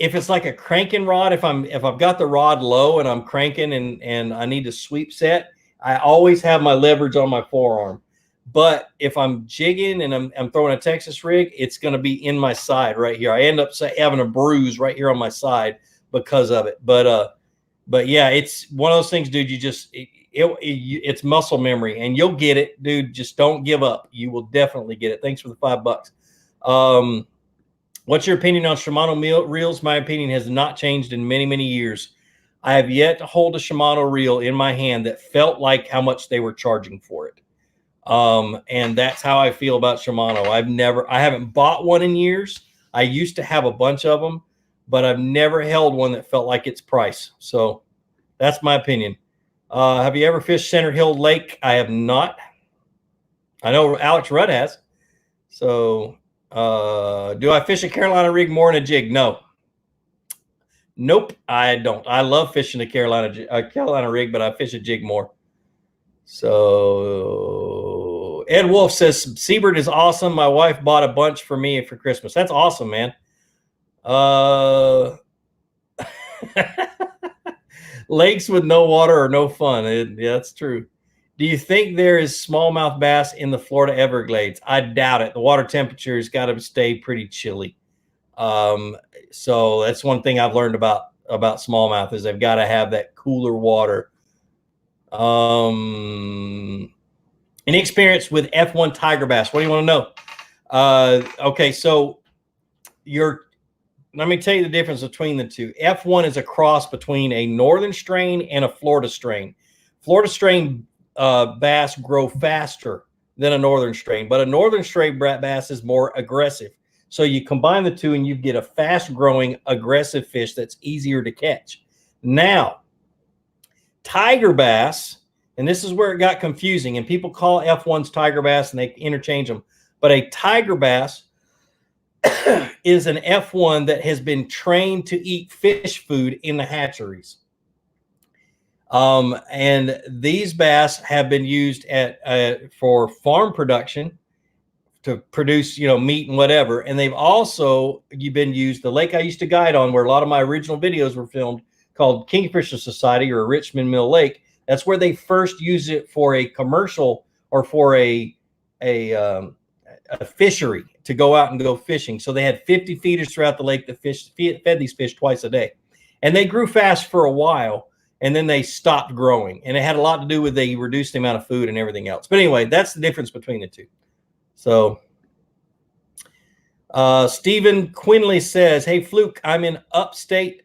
If it's like a cranking rod, if I've got the rod low and I'm cranking and I need to sweep set, I always have my leverage on my forearm. But if I'm jigging and I'm throwing a Texas rig, it's going to be in my side right here. I end up having a bruise right here on my side because of it. But yeah, it's one of those things, dude. You just it's muscle memory, and you'll get it, dude. Just don't give up. You will definitely get it. Thanks for the $5. What's your opinion on Shimano reels? My opinion has not changed in many, many years. I have yet to hold a Shimano reel in my hand that felt like how much they were charging for it. And that's how I feel about Shimano. I haven't bought one in years. I used to have a bunch of them, but I've never held one that felt like its price. So that's my opinion. Have you ever fished Center Hill Lake? I have not. I know Alex Rudd has. So do I fish a Carolina rig more than a jig? No. Nope, I don't. I love fishing a Carolina rig, but I fish a jig more. So Ed Wolf says, Seabird is awesome. My wife bought a bunch for me for Christmas. That's awesome, man. Lakes with no water are no fun. Yeah, that's true. Do you think there is smallmouth bass in the Florida Everglades? I doubt it. The water temperature has got to stay pretty chilly. So that's one thing I've learned about smallmouth is they've got to have that cooler water. Any experience with F1 tiger bass? What do you want to know? Okay, so let me tell you the difference between the two. F1 is a cross between a northern strain and a Florida strain. Florida strain bass grow faster than a northern strain, but a northern strain bass is more aggressive. So you combine the two and you get a fast-growing, aggressive fish that's easier to catch. Now, tiger bass, and this is where it got confusing, and people call F1s tiger bass and they interchange them, but a tiger bass is an F1 that has been trained to eat fish food in the hatcheries. And these bass have been used for farm production to produce, meat and whatever. And they've also been used, the lake I used to guide on where a lot of my original videos were filmed, called Kingfisher Society or Richmond Mill Lake. That's where they first used it for a commercial or for a fishery to go out and go fishing. So they had 50 feeders throughout the lake that fed these fish twice a day. And they grew fast for a while, and then they stopped growing. And it had a lot to do with they reduced the amount of food and everything else. But anyway, that's the difference between the two. So Stephen Quinley says, hey, Fluke, I'm in upstate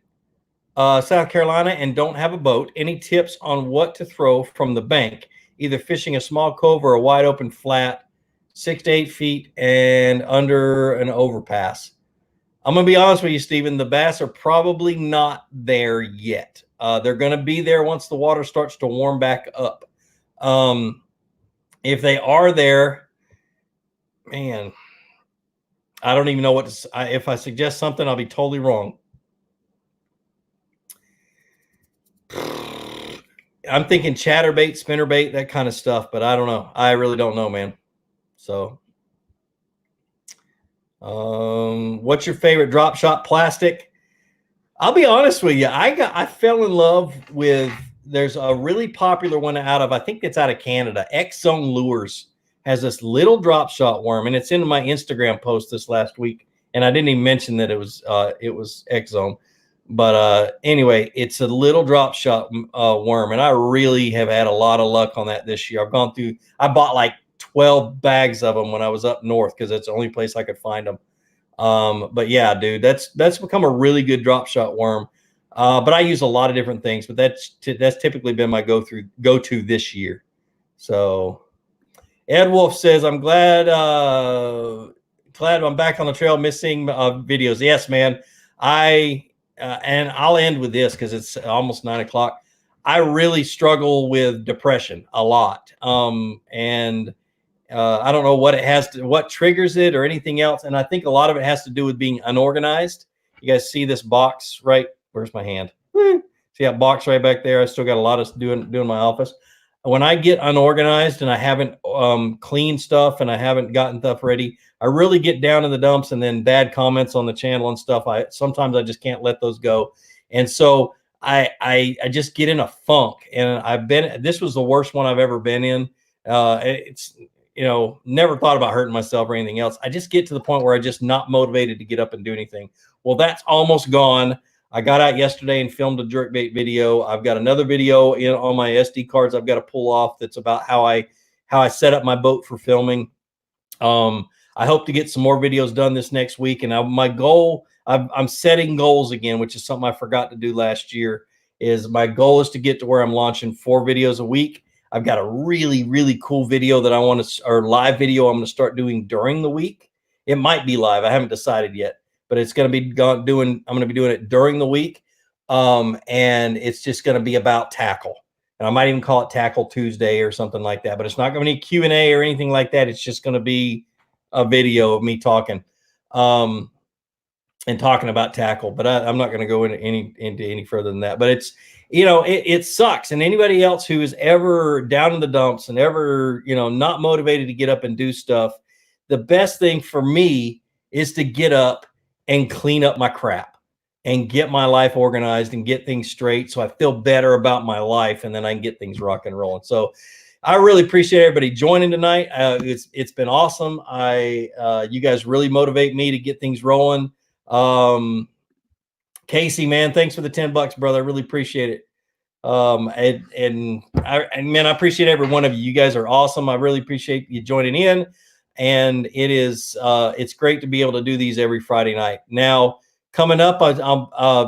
South Carolina and don't have a boat. Any tips on what to throw from the bank, either fishing a small cove or a wide open flat, 6 to 8 feet and under an overpass? I'm going to be honest with you, Stephen. The bass are probably not there yet. They're going to be there once the water starts to warm back up. If they are there, man, I don't even know what to, if I suggest something, I'll be totally wrong. I'm thinking chatterbait, spinnerbait, that kind of stuff, but I don't know. I really don't know, man. So, what's your favorite drop shot plastic? I'll be honest with you. I fell in love with, there's a really popular one I think it's out of Canada. X Zone Lures has this little drop shot worm, and it's in my Instagram post this last week. And I didn't even mention that it was X Zone. But anyway, it's a little drop shot worm, and I really have had a lot of luck on that this year. I've gone through, I bought like 12 bags of them when I was up north because that's the only place I could find them. But yeah, dude, that's become a really good drop shot worm. But I use a lot of different things, but that's typically been my go-to this year. So Ed Wolf says, I'm glad I'm back on the trail, missing videos. Yes, man. And I'll end with this because it's almost 9 o'clock. I really struggle with depression a lot. And I don't know what triggers it or anything else. And I think a lot of it has to do with being unorganized. You guys see this box, right? Where's my hand? See that box right back there? I still got a lot of doing my office. When I get unorganized and I haven't cleaned stuff and I haven't gotten stuff ready, I really get down in the dumps, and then bad comments on the channel and stuff. Sometimes I just can't let those go. And so I just get in a funk, and this was the worst one I've ever been in. It's, never thought about hurting myself or anything else. I just get to the point where I'm just not motivated to get up and do anything. Well, that's almost gone. I got out yesterday and filmed a jerkbait video. I've got another video on my SD cards I've got to pull off that's about how I set up my boat for filming. I hope to get some more videos done this next week. And my goal, I'm setting goals again, which is something I forgot to do last year. My goal is to get to where I'm launching 4 videos a week. I've got a really, really cool video that or live video I'm going to start doing during the week. It might be live. I haven't decided yet, but it's going to be I'm going to be doing it during the week. And it's just going to be about tackle. And I might even call it Tackle Tuesday or something like that, but it's not going to be Q&A or anything like that. It's just going to be a video of me talking, and talking about tackle. But I'm not going to go into any further than that. But it's, it sucks. And anybody else who is ever down in the dumps and ever, not motivated to get up and do stuff, the best thing for me is to get up and clean up my crap and get my life organized and get things straight, so I feel better about my life, and then I can get things rock and rolling. So I really appreciate everybody joining tonight. It's been awesome. You guys really motivate me to get things rolling. Casey, man, thanks for the $10, brother. I really appreciate it. Man, I appreciate every one of you. You guys are awesome. I really appreciate you joining in. And it's great to be able to do these every Friday night. Now, coming up,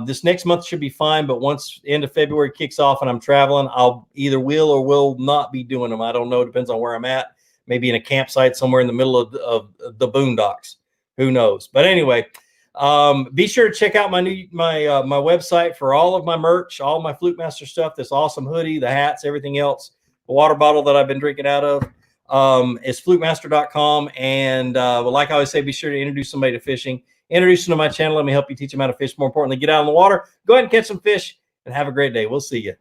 this next month should be fine, but once end of February kicks off and I'm traveling, I'll either will or will not be doing them. I don't know. It depends on where I'm at. Maybe in a campsite somewhere in the middle of the boondocks. Who knows? But anyway, be sure to check out my website for all of my merch, all my Flukemaster stuff, this awesome hoodie, the hats, everything else, the water bottle that I've been drinking out of. It's flukemaster.com. And like I always say, be sure to introduce somebody to fishing. Introduce them to my channel. Let me help you teach them how to fish. More importantly, get out in the water, go ahead and catch some fish, and have a great day. We'll see you.